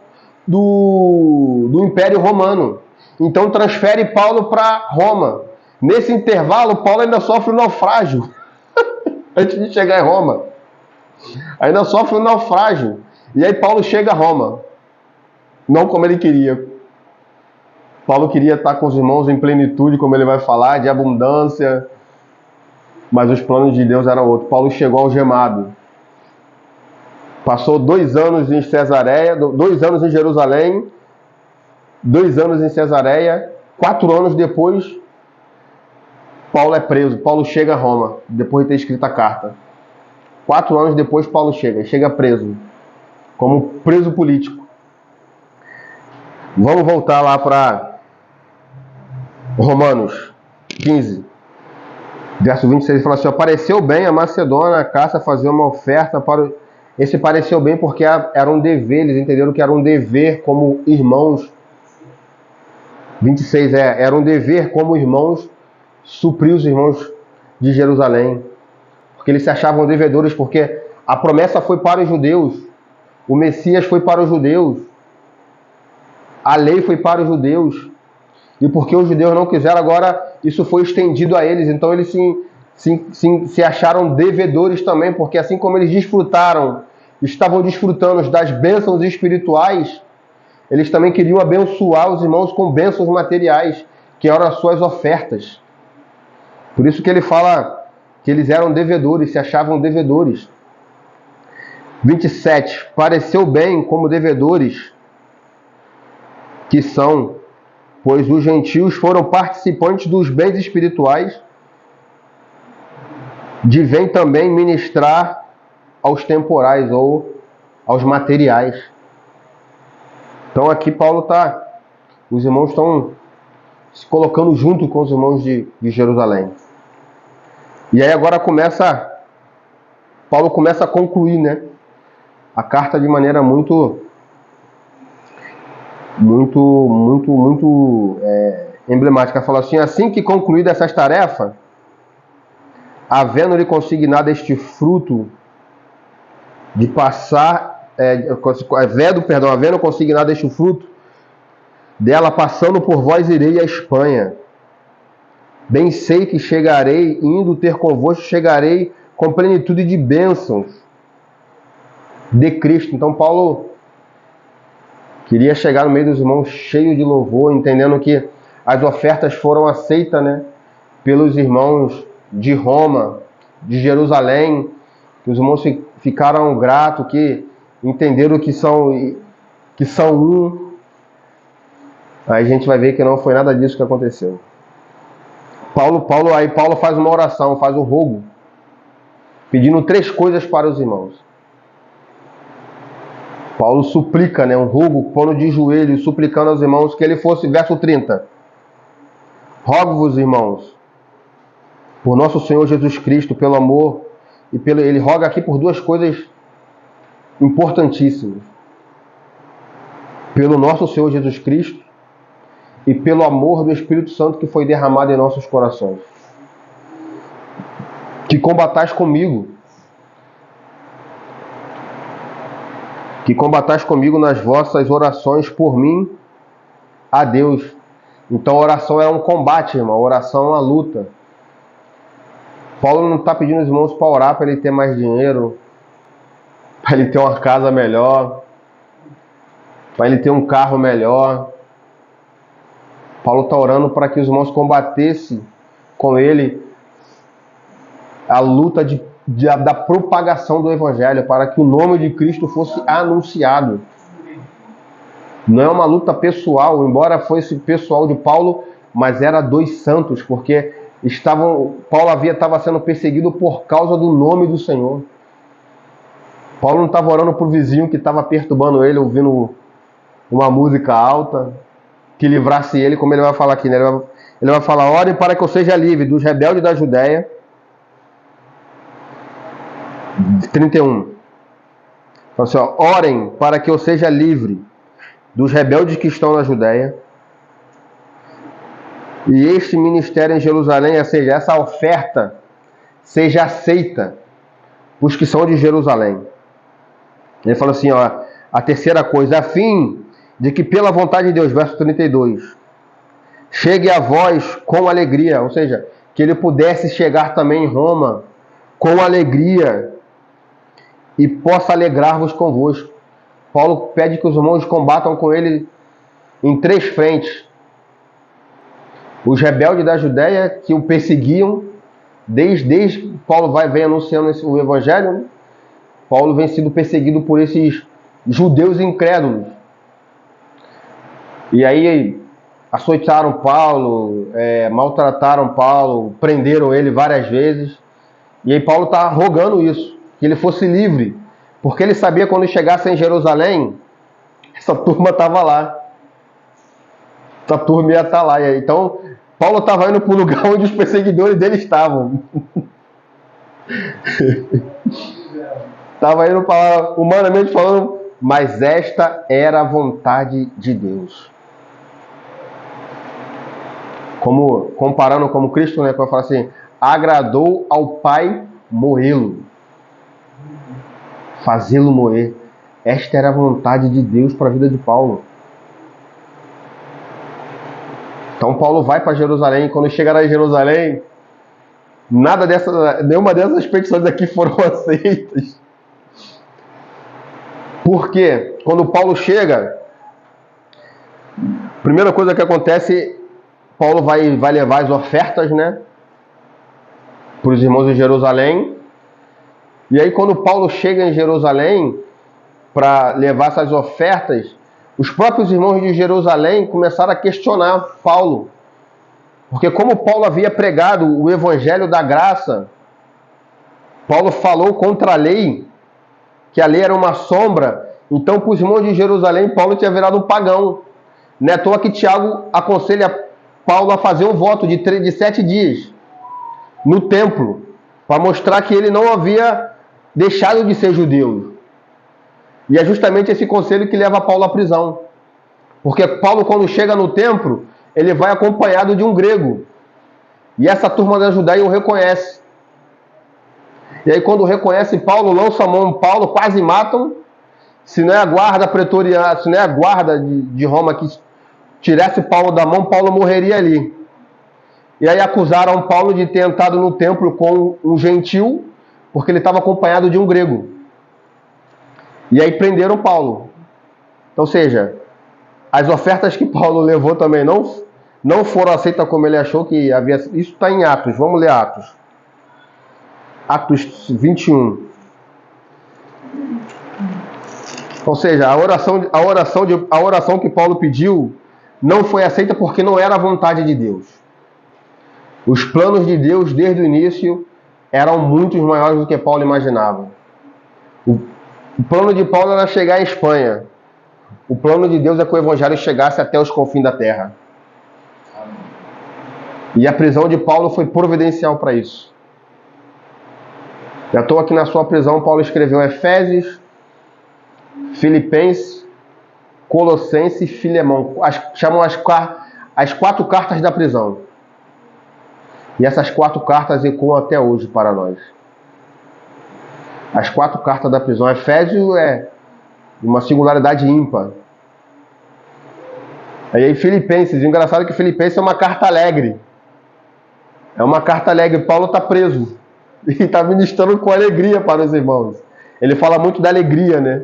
do Império Romano. Então transfere Paulo para Roma. Nesse intervalo, Paulo ainda sofre um naufrágio. Antes de chegar em Roma. Ainda sofre um naufrágio. E aí Paulo chega a Roma. Não como ele queria. Paulo queria estar com os irmãos em plenitude, como ele vai falar, de abundância. Mas os planos de Deus eram outros. Paulo chegou algemado. Passou 2 anos em Cesareia, 2 anos em Jerusalém, 2 anos em Cesareia, 4 anos depois, Paulo é preso. Paulo chega a Roma, depois de ter escrito a carta. 4 anos depois, Paulo chega preso, como preso político. Vamos voltar lá para Romanos 15, verso 26, ele fala assim: pareceu bem a Macedônia, a Cássia, fazer uma oferta para... Esse pareceu bem porque era um dever, eles entenderam que era um dever como irmãos. 26, era um dever como irmãos suprir os irmãos de Jerusalém. Porque eles se achavam devedores, porque a promessa foi para os judeus, o Messias foi para os judeus, a lei foi para os judeus. E porque os judeus não quiseram, agora isso foi estendido a eles. Então eles se acharam devedores também, porque assim como eles estavam desfrutando das bênçãos espirituais, eles também queriam abençoar os irmãos com bênçãos materiais, que eram as suas ofertas. Por isso que ele fala que eles eram devedores, se achavam devedores. 27. Pareceu bem como devedores que são, pois os gentios foram participantes dos bens espirituais, de vem também ministrar aos temporais ou aos materiais. Então aqui Paulo os irmãos estão se colocando junto com os irmãos de Jerusalém. E aí agora Paulo começa a concluir, né, a carta de maneira muito emblemática. Fala assim que concluída essas tarefas, havendo-lhe consignado este fruto de passar, havendo consignado este fruto dela, passando por vós irei à Espanha. Bem sei que chegarei, indo ter convosco, chegarei com plenitude de bênçãos de Cristo. Então Paulo queria chegar no meio dos irmãos cheio de louvor, entendendo que as ofertas foram aceitas, né, pelos irmãos de Roma, de Jerusalém, que os irmãos ficaram gratos, que entenderam que são um. Aí a gente vai ver que não foi nada disso que aconteceu. Paulo faz uma oração, faz um rogo pedindo 3 coisas para os irmãos. Paulo suplica, um rogo, pondo de joelhos, suplicando aos irmãos que ele fosse, verso 30. Rogo-vos, irmãos, por nosso Senhor Jesus Cristo, pelo amor, ele roga aqui por 2 coisas importantíssimas. Pelo nosso Senhor Jesus Cristo e pelo amor do Espírito Santo que foi derramado em nossos corações. Que combatais comigo. Que combatais comigo nas vossas orações por mim a Deus. Então a oração é um combate, irmão. A oração é uma luta. Paulo não está pedindo os irmãos para orar para ele ter mais dinheiro, para ele ter uma casa melhor, para ele ter um carro melhor. Paulo está orando para que os irmãos combatessem com ele a luta da propagação do Evangelho, para que o nome de Cristo fosse anunciado. Não é uma luta pessoal, embora fosse pessoal de Paulo, mas era dos santos, porque Paulo estava sendo perseguido por causa do nome do Senhor. Paulo não estava orando para o vizinho que estava perturbando ele, ouvindo uma música alta, que livrasse ele, como ele vai falar aqui, né? Ele vai falar: orem para que eu seja livre dos rebeldes da Judéia. 31. Fala assim, orem para que eu seja livre dos rebeldes que estão na Judéia. E este ministério em Jerusalém, ou seja, essa oferta, seja aceita os que são de Jerusalém. Ele fala assim, a terceira coisa, a fim de que pela vontade de Deus, verso 32, chegue a vós com alegria, ou seja, que ele pudesse chegar também em Roma com alegria e possa alegrar-vos convosco. Paulo pede que os irmãos combatam com ele em 3 frentes. Os rebeldes da Judéia que o perseguiam, desde que Paulo vem anunciando o Evangelho, Paulo vem sendo perseguido por esses judeus incrédulos. E aí açoitaram Paulo, maltrataram Paulo, prenderam ele várias vezes. E aí Paulo está rogando isso, que ele fosse livre, porque ele sabia que quando chegasse em Jerusalém, essa turma estava lá. Essa turma ia estar lá. Então, Paulo estava indo para o lugar onde os perseguidores dele estavam. Estava indo para lá, humanamente falando, mas esta era a vontade de Deus. Comparando como Cristo, para falar assim, agradou ao Pai moê-lo, fazê-lo moer. Esta era a vontade de Deus para a vida de Paulo. Então Paulo vai para Jerusalém, e quando chegar em Jerusalém, nenhuma dessas petições aqui foram aceitas. Por quê? Quando Paulo chega, a primeira coisa que acontece, Paulo vai levar as ofertas, para os irmãos de Jerusalém. E aí quando Paulo chega em Jerusalém para levar essas ofertas, os próprios irmãos de Jerusalém começaram a questionar Paulo. Porque como Paulo havia pregado o evangelho da graça, Paulo falou contra a lei, que a lei era uma sombra. Então para os irmãos de Jerusalém, Paulo tinha virado um pagão. Não é à toa que Tiago aconselha Paulo a fazer um voto de 7 dias no templo, para mostrar que ele não havia deixado de ser judeu. E é justamente esse conselho que leva Paulo à prisão. Porque Paulo, quando chega no templo, ele vai acompanhado de um grego. E essa turma da Judéia o reconhece. E aí quando reconhece Paulo, lançam a mão em Paulo, quase matam. Se não é a guarda pretoriana, se não é a guarda de Roma que tirasse Paulo da mão, Paulo morreria ali. E aí acusaram Paulo de ter entrado no templo com um gentil, porque ele estava acompanhado de um grego. E aí prenderam Paulo. Então, ou seja, as ofertas que Paulo levou também não foram aceitas como ele achou que havia. Isso está em Atos, vamos ler Atos. Atos 21. Ou seja, a oração que Paulo pediu não foi aceita porque não era a vontade de Deus. Os planos de Deus, desde o início, eram muitos maiores do que Paulo imaginava. O plano de Paulo era chegar em Espanha. O plano de Deus é que o evangelho chegasse até os confins da terra. E a prisão de Paulo foi providencial para isso. Já estou aqui na sua prisão, Paulo escreveu Efésios, Filipenses, Colossenses e Filemão. Chamam as 4 cartas da prisão. E essas 4 cartas ecoam até hoje para nós. As 4 cartas da prisão. Efésios é uma singularidade ímpar. Aí Filipenses, o engraçado é que Filipenses é uma carta alegre. É uma carta alegre. Paulo está preso e está ministrando com alegria para os irmãos. Ele fala muito da alegria, né?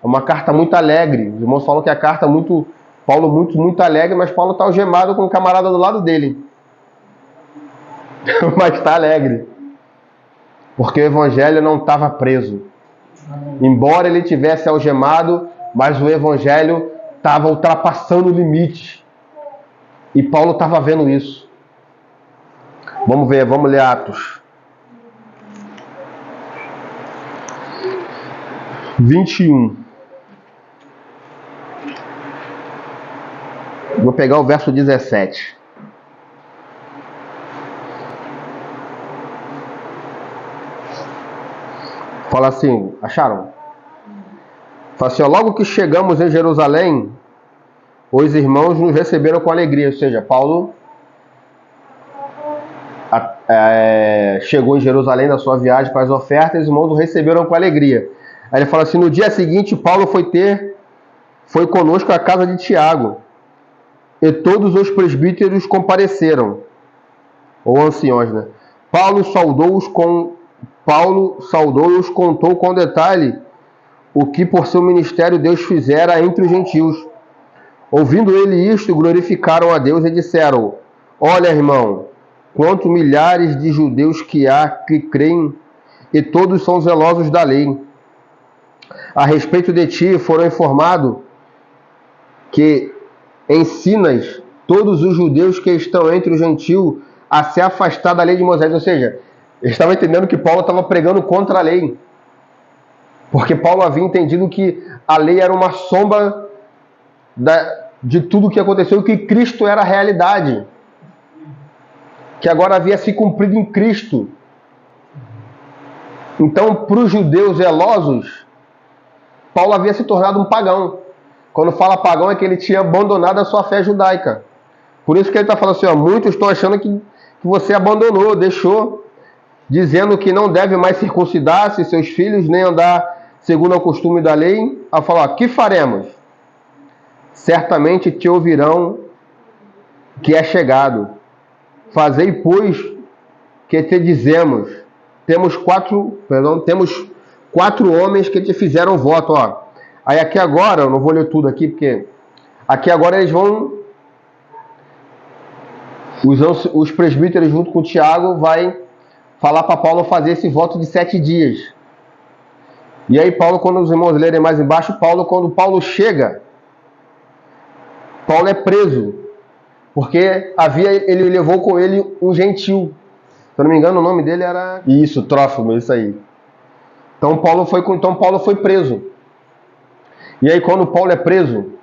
É uma carta muito alegre. Os irmãos falam que a carta Paulo muito alegre, mas Paulo está algemado com um camarada do lado dele. Mas está alegre. Porque o evangelho não estava preso. Embora ele tivesse algemado, mas o evangelho estava ultrapassando limites. E Paulo estava vendo isso. Vamos ver, vamos ler Atos 21. Vou pegar o verso 17. Fala assim, acharam? Fala assim, ó, logo que chegamos em Jerusalém, os irmãos nos receberam com alegria. Ou seja, Paulo chegou em Jerusalém na sua viagem com as ofertas, os irmãos o receberam com alegria. Aí ele fala assim, no dia seguinte Paulo foi conosco à casa de Tiago, e todos os presbíteros compareceram, ou anciões, né? Paulo saudou-os, contou com detalhe o que por seu ministério Deus fizera entre os gentios. Ouvindo ele isto, glorificaram a Deus e disseram, olha, irmão, quanto milhares de judeus que há que creem, e todos são zelosos da lei. A respeito de ti foram informados que ensinas todos os judeus que estão entre os gentios a se afastar da lei de Moisés. Ou seja, eles estavam entendendo que Paulo estava pregando contra a lei. Porque Paulo havia entendido que a lei era uma sombra de tudo o que aconteceu, que Cristo era a realidade. Que agora havia se cumprido em Cristo. Então, para os judeus zelosos, Paulo havia se tornado um pagão. Quando fala pagão é que ele tinha abandonado a sua fé judaica. Por isso que ele está falando assim, ó, muitos estão achando que você abandonou, deixou, dizendo que não deve mais circuncidar-se seus filhos, nem andar segundo o costume da lei. A falar, que faremos? Certamente te ouvirão que é chegado. Fazei, pois, que te dizemos. Temos quatro homens que te fizeram voto, ó. Aí aqui agora, eu não vou ler tudo aqui, porque aqui agora eles vão, os presbíteros junto com o Tiago vai falar para Paulo fazer esse voto de 7 dias. E aí Paulo, quando os irmãos lerem mais embaixo, quando Paulo chega, Paulo é preso, porque ele levou com ele um gentil. Se eu não me engano, o nome dele era... Isso, Trófimo, isso aí. Então Paulo foi preso. E aí quando Paulo é preso,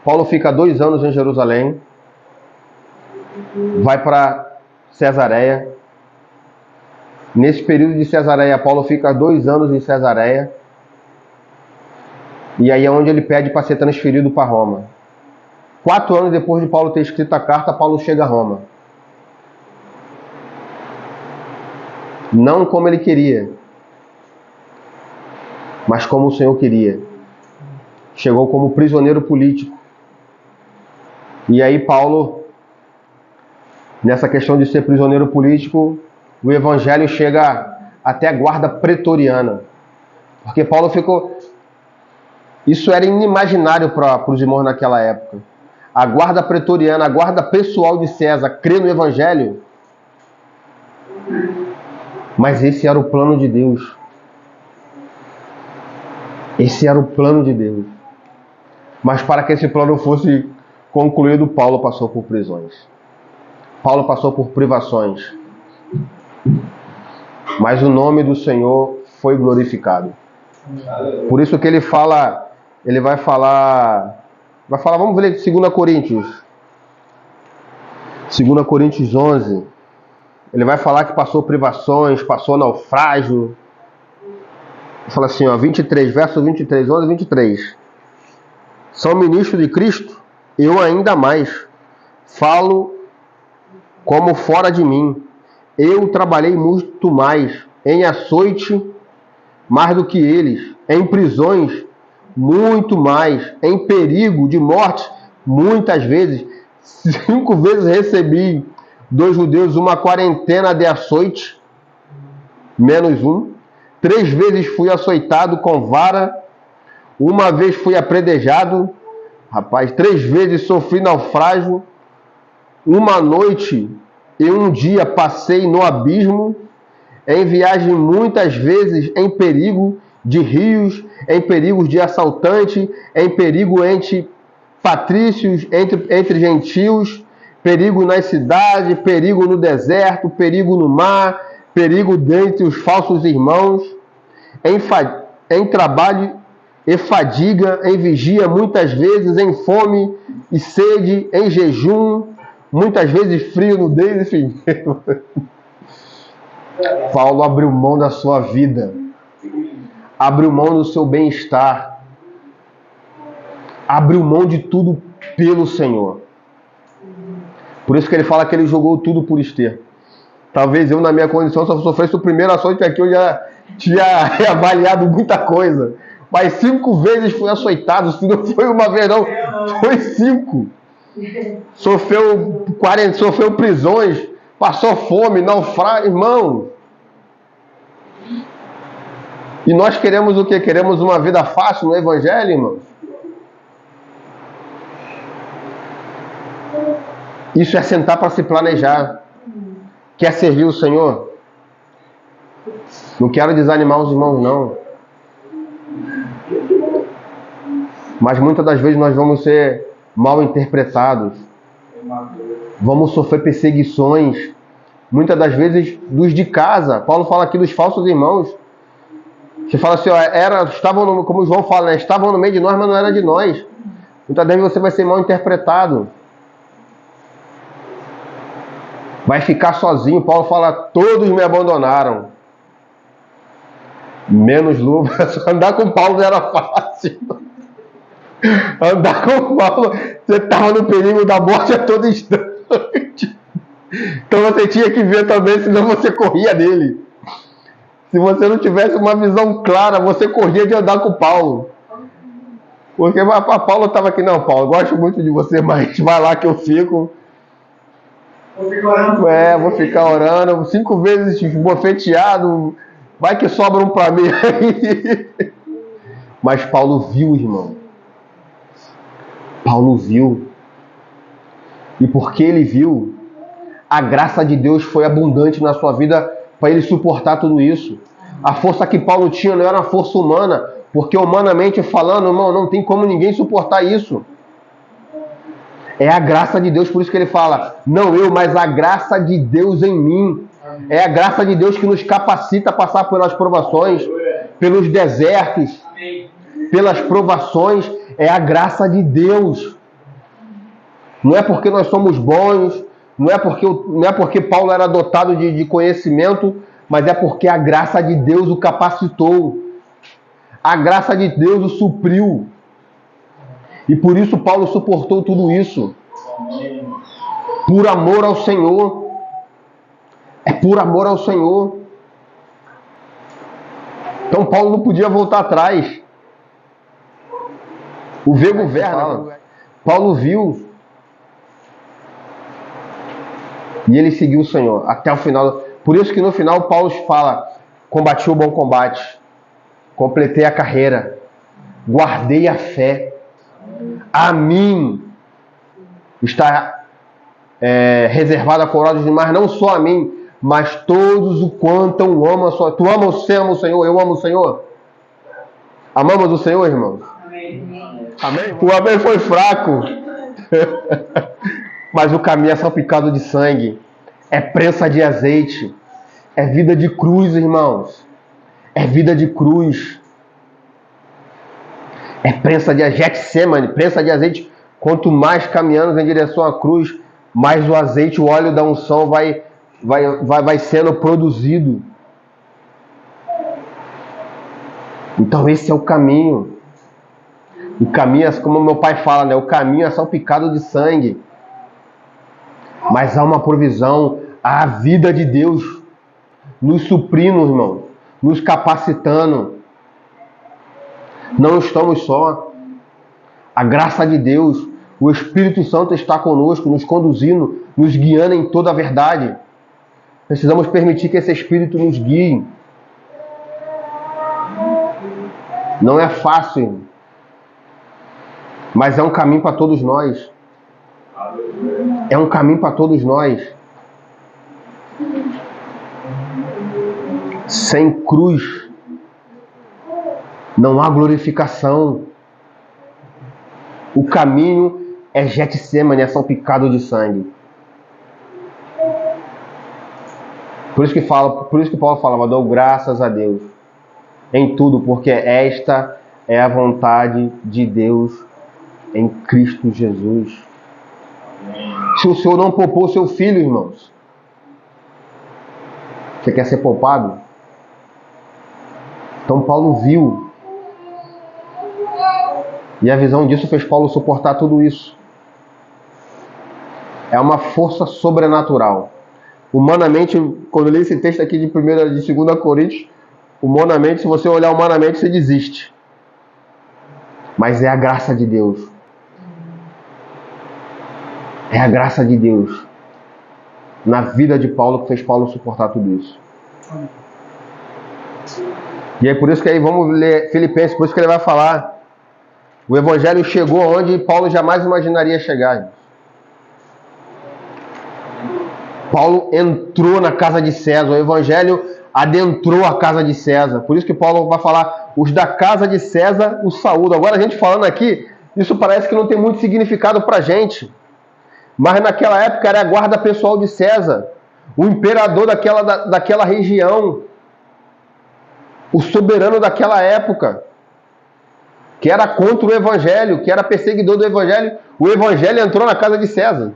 Paulo fica 2 anos em Jerusalém, vai para Cesareia. Nesse período de Cesareia, Paulo fica 2 anos em Cesareia. E aí é onde ele pede para ser transferido para Roma. 4 anos depois de Paulo ter escrito a carta, Paulo chega a Roma. Não como ele queria, mas como o Senhor queria. Chegou como prisioneiro político. E aí Paulo, nessa questão de ser prisioneiro político, o evangelho chega até a guarda pretoriana. Porque Paulo ficou... Isso era inimaginário para os irmãos naquela época. A guarda pretoriana, a guarda pessoal de César, crê no evangelho. Mas esse era o plano de Deus. Esse era o plano de Deus. Mas para que esse plano fosse concluído, Paulo passou por prisões. Paulo passou por privações. mas o nome do Senhor foi glorificado. Por isso que ele vai falar, vamos ler 2 Coríntios. 2 Coríntios 11. Ele vai falar que passou privações, passou naufrágio. Fala assim, 23, verso 23, 11 e 23. São ministros de Cristo, eu ainda mais. Falo como fora de mim. Eu trabalhei muito mais em açoite, mais do que eles. Em prisões, muito mais. Em perigo de morte, muitas vezes. 5 vezes recebi dos judeus uma quarentena de açoite, menos um. 3 vezes fui açoitado com vara. Uma vez fui apredejado. 3 vezes sofri naufrágio. Uma noite e um dia passei no abismo. Em viagem muitas vezes em perigo de rios, em perigo de assaltante, em perigo entre patrícios, entre gentios, perigo nas cidades, perigo no deserto, perigo no mar, perigo dentre os falsos irmãos, em trabalho e fadiga, em vigia muitas vezes, em fome e sede, em jejum, muitas vezes frio, nudez, enfim. Paulo abriu mão da sua vida, abriu mão do seu bem-estar, abriu mão de tudo pelo Senhor. Por isso que ele fala que ele jogou tudo por esterco. Talvez eu, na minha condição, se eu sofresse o primeiro açoite aqui, eu já tinha reavaliado muita coisa. Mas 5 vezes fui açoitado, se não foi uma vez não, foi 5. Sofreu prisões, passou fome, naufrágio, irmão. E nós queremos o quê? Queremos uma vida fácil no Evangelho, irmão? Isso é sentar para se planejar. Quer servir o Senhor? Não quero desanimar os irmãos, não. Mas muitas das vezes nós vamos ser mal interpretados. Vamos sofrer perseguições. Muitas das vezes dos de casa. Paulo fala aqui dos falsos irmãos. Você fala assim, como o João fala, né? Estavam no meio de nós, mas não era de nós. Muitas vezes você vai ser mal interpretado. Vai ficar sozinho. Paulo fala, todos me abandonaram. Menos Lucas. Andar com Paulo não era fácil. Andar com Paulo, você estava no perigo da morte a todo instante. Então você tinha que ver também, senão você corria dele. Se você não tivesse uma visão clara, você corria de andar com Paulo. Porque Paulo estava aqui, não, Paulo, gosto muito de você, mas vai lá que eu fico. Vou ficar orando. 5 vezes bofeteado. Vai que sobra um para mim aí. Mas Paulo viu, irmão. Paulo viu. E porque ele viu, a graça de Deus foi abundante na sua vida para ele suportar tudo isso. A força que Paulo tinha não era uma força humana, porque humanamente falando, irmão, não tem como ninguém suportar isso. É a graça de Deus, por isso que ele fala, não eu, mas a graça de Deus em mim. É a graça de Deus que nos capacita a passar pelas provações, pelos desertos, pelas provações. É a graça de Deus. Não é porque nós somos bons, não é porque Paulo era dotado de conhecimento, mas é porque a graça de Deus o capacitou. A graça de Deus o supriu. E por isso Paulo suportou tudo isso. Por amor ao Senhor. É por amor ao Senhor. Então Paulo não podia voltar atrás. O V governa. Paulo viu. E ele seguiu o Senhor até o final. Por isso que no final Paulo fala, combati o bom combate. Completei a carreira. Guardei a fé. A mim está reservada a coroa dos demais, não só a mim, mas todos o quanto amam a sua. Tu ama o Senhor, eu amo o Senhor. Amamos o Senhor, irmãos? Amém? O amém foi fraco. Mas o caminho é salpicado de sangue. É prensa de azeite. É vida de cruz, irmãos. É vida de cruz. É prensa de Getsemane, prensa de azeite. Quanto mais caminhamos em direção à cruz, mais o azeite, o óleo da unção vai sendo produzido. Então esse é o caminho. O caminho é, como meu pai fala, né? O caminho é salpicado de sangue. Mas há uma provisão, há a vida de Deus nos suprindo, irmão, nos capacitando. Não estamos só. A graça de Deus, o Espírito Santo está conosco, nos conduzindo, nos guiando em toda a verdade. Precisamos permitir que esse Espírito nos guie. Não é fácil, mas é um caminho para todos nós. É um caminho para todos nós. Sem cruz não há glorificação. O caminho é Getsemane, é salpicado de sangue. Por isso que Paulo falava, dou graças a Deus em tudo, porque esta é a vontade de Deus em Cristo Jesus. Se o Senhor não poupou seu filho, irmãos, você quer ser poupado? Então Paulo viu. E a visão disso fez Paulo suportar tudo isso. É uma força sobrenatural. Humanamente, quando eu li esse texto aqui de 2 Coríntios, humanamente, se você olhar humanamente, você desiste. Mas é a graça de Deus. É a graça de Deus na vida de Paulo que fez Paulo suportar tudo isso. E é por isso que aí vamos ler Filipenses, por isso que ele vai falar. O Evangelho chegou onde Paulo jamais imaginaria chegar. Paulo entrou na casa de César, o Evangelho adentrou a casa de César. Por isso que Paulo vai falar, os da casa de César o saúdam. Agora a gente falando aqui, isso parece que não tem muito significado para a gente. Mas naquela época era a guarda pessoal de César, o imperador daquela região, o soberano daquela época, que era contra o Evangelho, que era perseguidor do Evangelho. O Evangelho entrou na casa de César.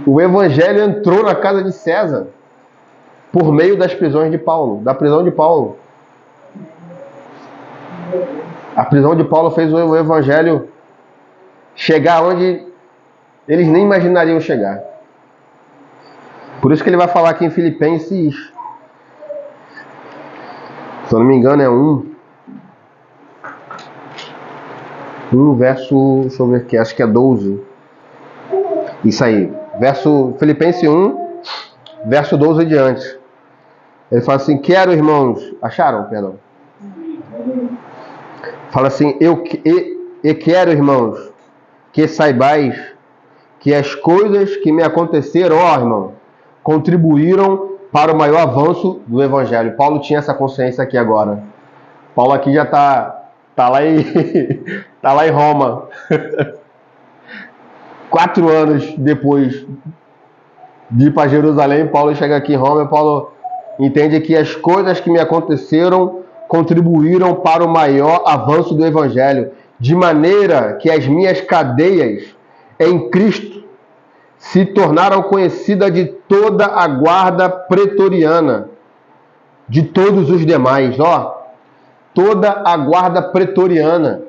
O Evangelho entrou na casa de César por meio das prisões de Paulo, da prisão de Paulo. A prisão de Paulo fez o Evangelho chegar onde eles nem imaginariam chegar. Por isso que ele vai falar aqui em Filipenses, se eu não me engano é 1 verso, deixa eu ver aqui, acho que é 12. Isso aí, Filipenses 1, verso 12 em diante. Ele fala assim, quero, irmãos, acharam? Perdão. Fala assim, eu quero, irmãos, que saibais que as coisas que me aconteceram, irmão, contribuíram para o maior avanço do Evangelho. Paulo tinha essa consciência aqui agora. Paulo aqui já tá lá em Roma. 4 anos depois de ir para Jerusalém, Paulo chega aqui em Roma e Paulo entende que as coisas que me aconteceram contribuíram para o maior avanço do Evangelho, de maneira que as minhas cadeias em Cristo se tornaram conhecidas de toda a guarda pretoriana, de todos os demais, toda a guarda pretoriana.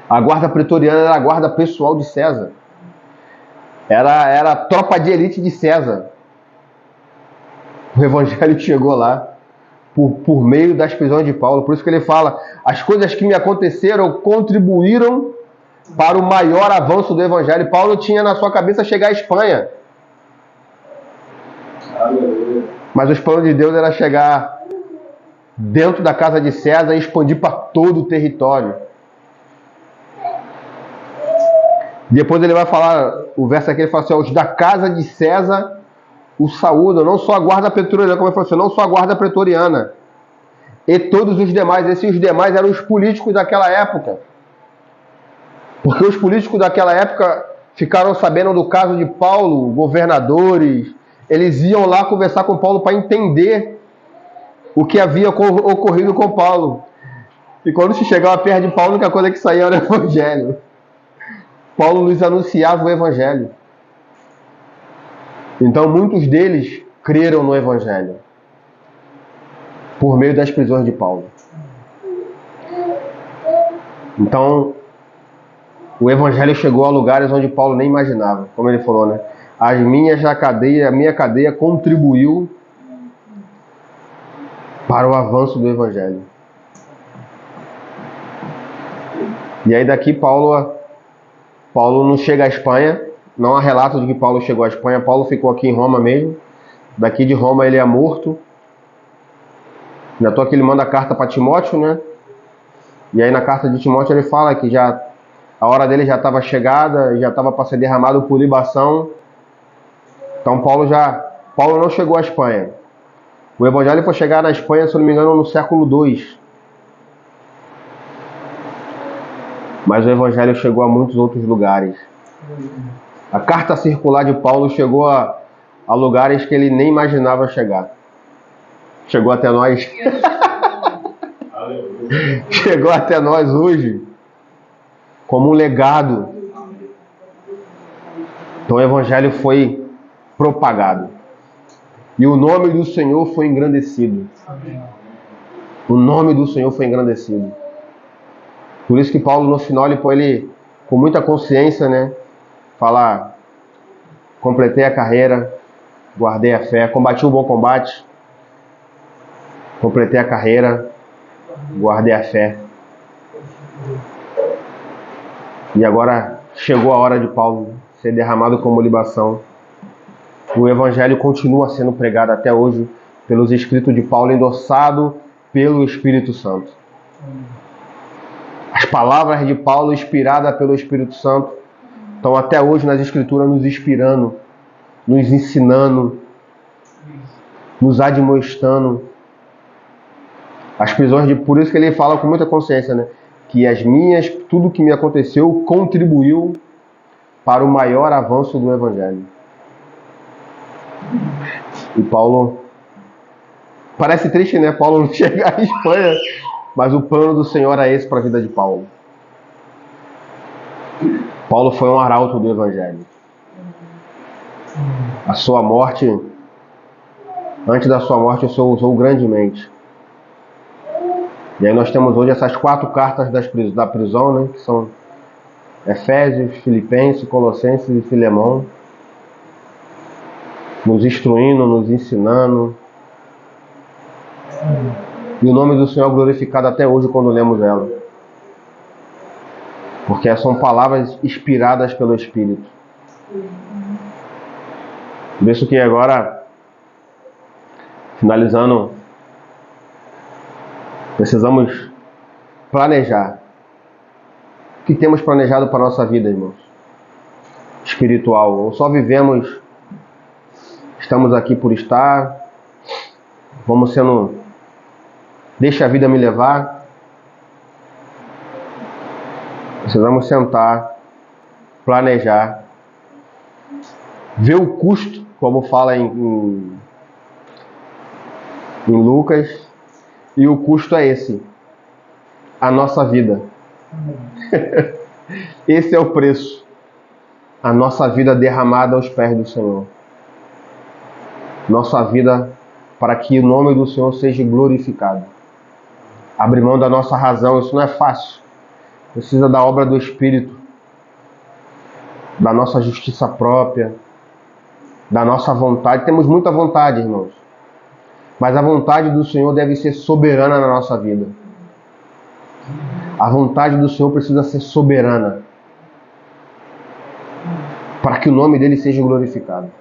A guarda pretoriana era a guarda pessoal de César. Era a tropa de elite de César. O Evangelho chegou lá por meio das prisões de Paulo. Por isso que ele fala, as coisas que me aconteceram contribuíram para o maior avanço do Evangelho. Paulo tinha na sua cabeça chegar à Espanha. Mas os planos de Deus era chegar dentro da casa de César e expandir para todo o território. Depois ele vai falar, o verso aqui ele fala assim, os da casa de César o saúdam, não só a guarda pretoriana, como ele falou assim, não só a guarda pretoriana, e todos os demais. Esses demais eram os políticos daquela época. Porque os políticos daquela época ficaram sabendo do caso de Paulo, governadores, eles iam lá conversar com Paulo para entender o que havia ocorrido com Paulo. E quando se chegava perto de Paulo, a única coisa que saía era o Evangelho. Paulo lhes anunciava o Evangelho. Então muitos deles creram no Evangelho por meio das prisões de Paulo. Então o Evangelho chegou a lugares onde Paulo nem imaginava, como ele falou, né? A minha cadeia contribuiu para o avanço do Evangelho. E aí daqui Paulo não chega à Espanha. Não há relato de que Paulo chegou à Espanha. Paulo ficou aqui em Roma mesmo. Daqui de Roma ele é morto. Ainda estou aqui, ele manda a carta para Timóteo, né? E aí na carta de Timóteo ele fala que já a hora dele já estava chegada, já estava para ser derramado por libação. Então Paulo não chegou à Espanha. O Evangelho foi chegar na Espanha, se não me engano, no século II. Mas o Evangelho chegou a muitos outros lugares. A carta circular de Paulo chegou a lugares que ele nem imaginava chegar. Chegou até nós. Chegou até nós hoje como um legado. Então o Evangelho foi propagado. E o nome do Senhor foi engrandecido. O nome do Senhor foi engrandecido. Por isso que Paulo no final, ele com muita consciência, né, fala: completei a carreira, guardei a fé, combati o bom combate, completei a carreira, guardei a fé. E agora chegou a hora de Paulo ser derramado como libação. O Evangelho continua sendo pregado até hoje pelos escritos de Paulo, endossado pelo Espírito Santo. As palavras de Paulo, inspiradas pelo Espírito Santo, estão até hoje nas Escrituras nos inspirando, nos ensinando, nos admoestando. As prisões por isso que ele fala com muita consciência, né? Que tudo que me aconteceu contribuiu para o maior avanço do Evangelho. E Paulo, parece triste, né? Paulo não chegar à Espanha, mas o plano do Senhor é esse para a vida de Paulo. Paulo foi um arauto do Evangelho. A sua morte, antes da sua morte, o Senhor usou grandemente. E aí nós temos hoje essas 4 cartas da prisão, né? Que são Efésios, Filipenses, Colossenses e Filemão. Nos instruindo, nos ensinando. E o nome do Senhor é glorificado até hoje quando lemos ela. Porque são palavras inspiradas pelo Espírito. Por isso que agora, finalizando, precisamos planejar. O que temos planejado para a nossa vida, irmãos? Espiritual. Ou só vivemos, estamos aqui por estar, vamos sendo, deixa a vida me levar. Precisamos sentar, planejar, ver o custo, como fala em Lucas, e o custo é esse, a nossa vida. Esse é o preço, a nossa vida derramada aos pés do Senhor. Nossa vida para que o nome do Senhor seja glorificado. Abrir mão da nossa razão, isso não é fácil. Precisa da obra do Espírito, da nossa justiça própria, da nossa vontade. Temos muita vontade, irmãos. Mas a vontade do Senhor deve ser soberana na nossa vida. A vontade do Senhor precisa ser soberana, para que o nome dele seja glorificado.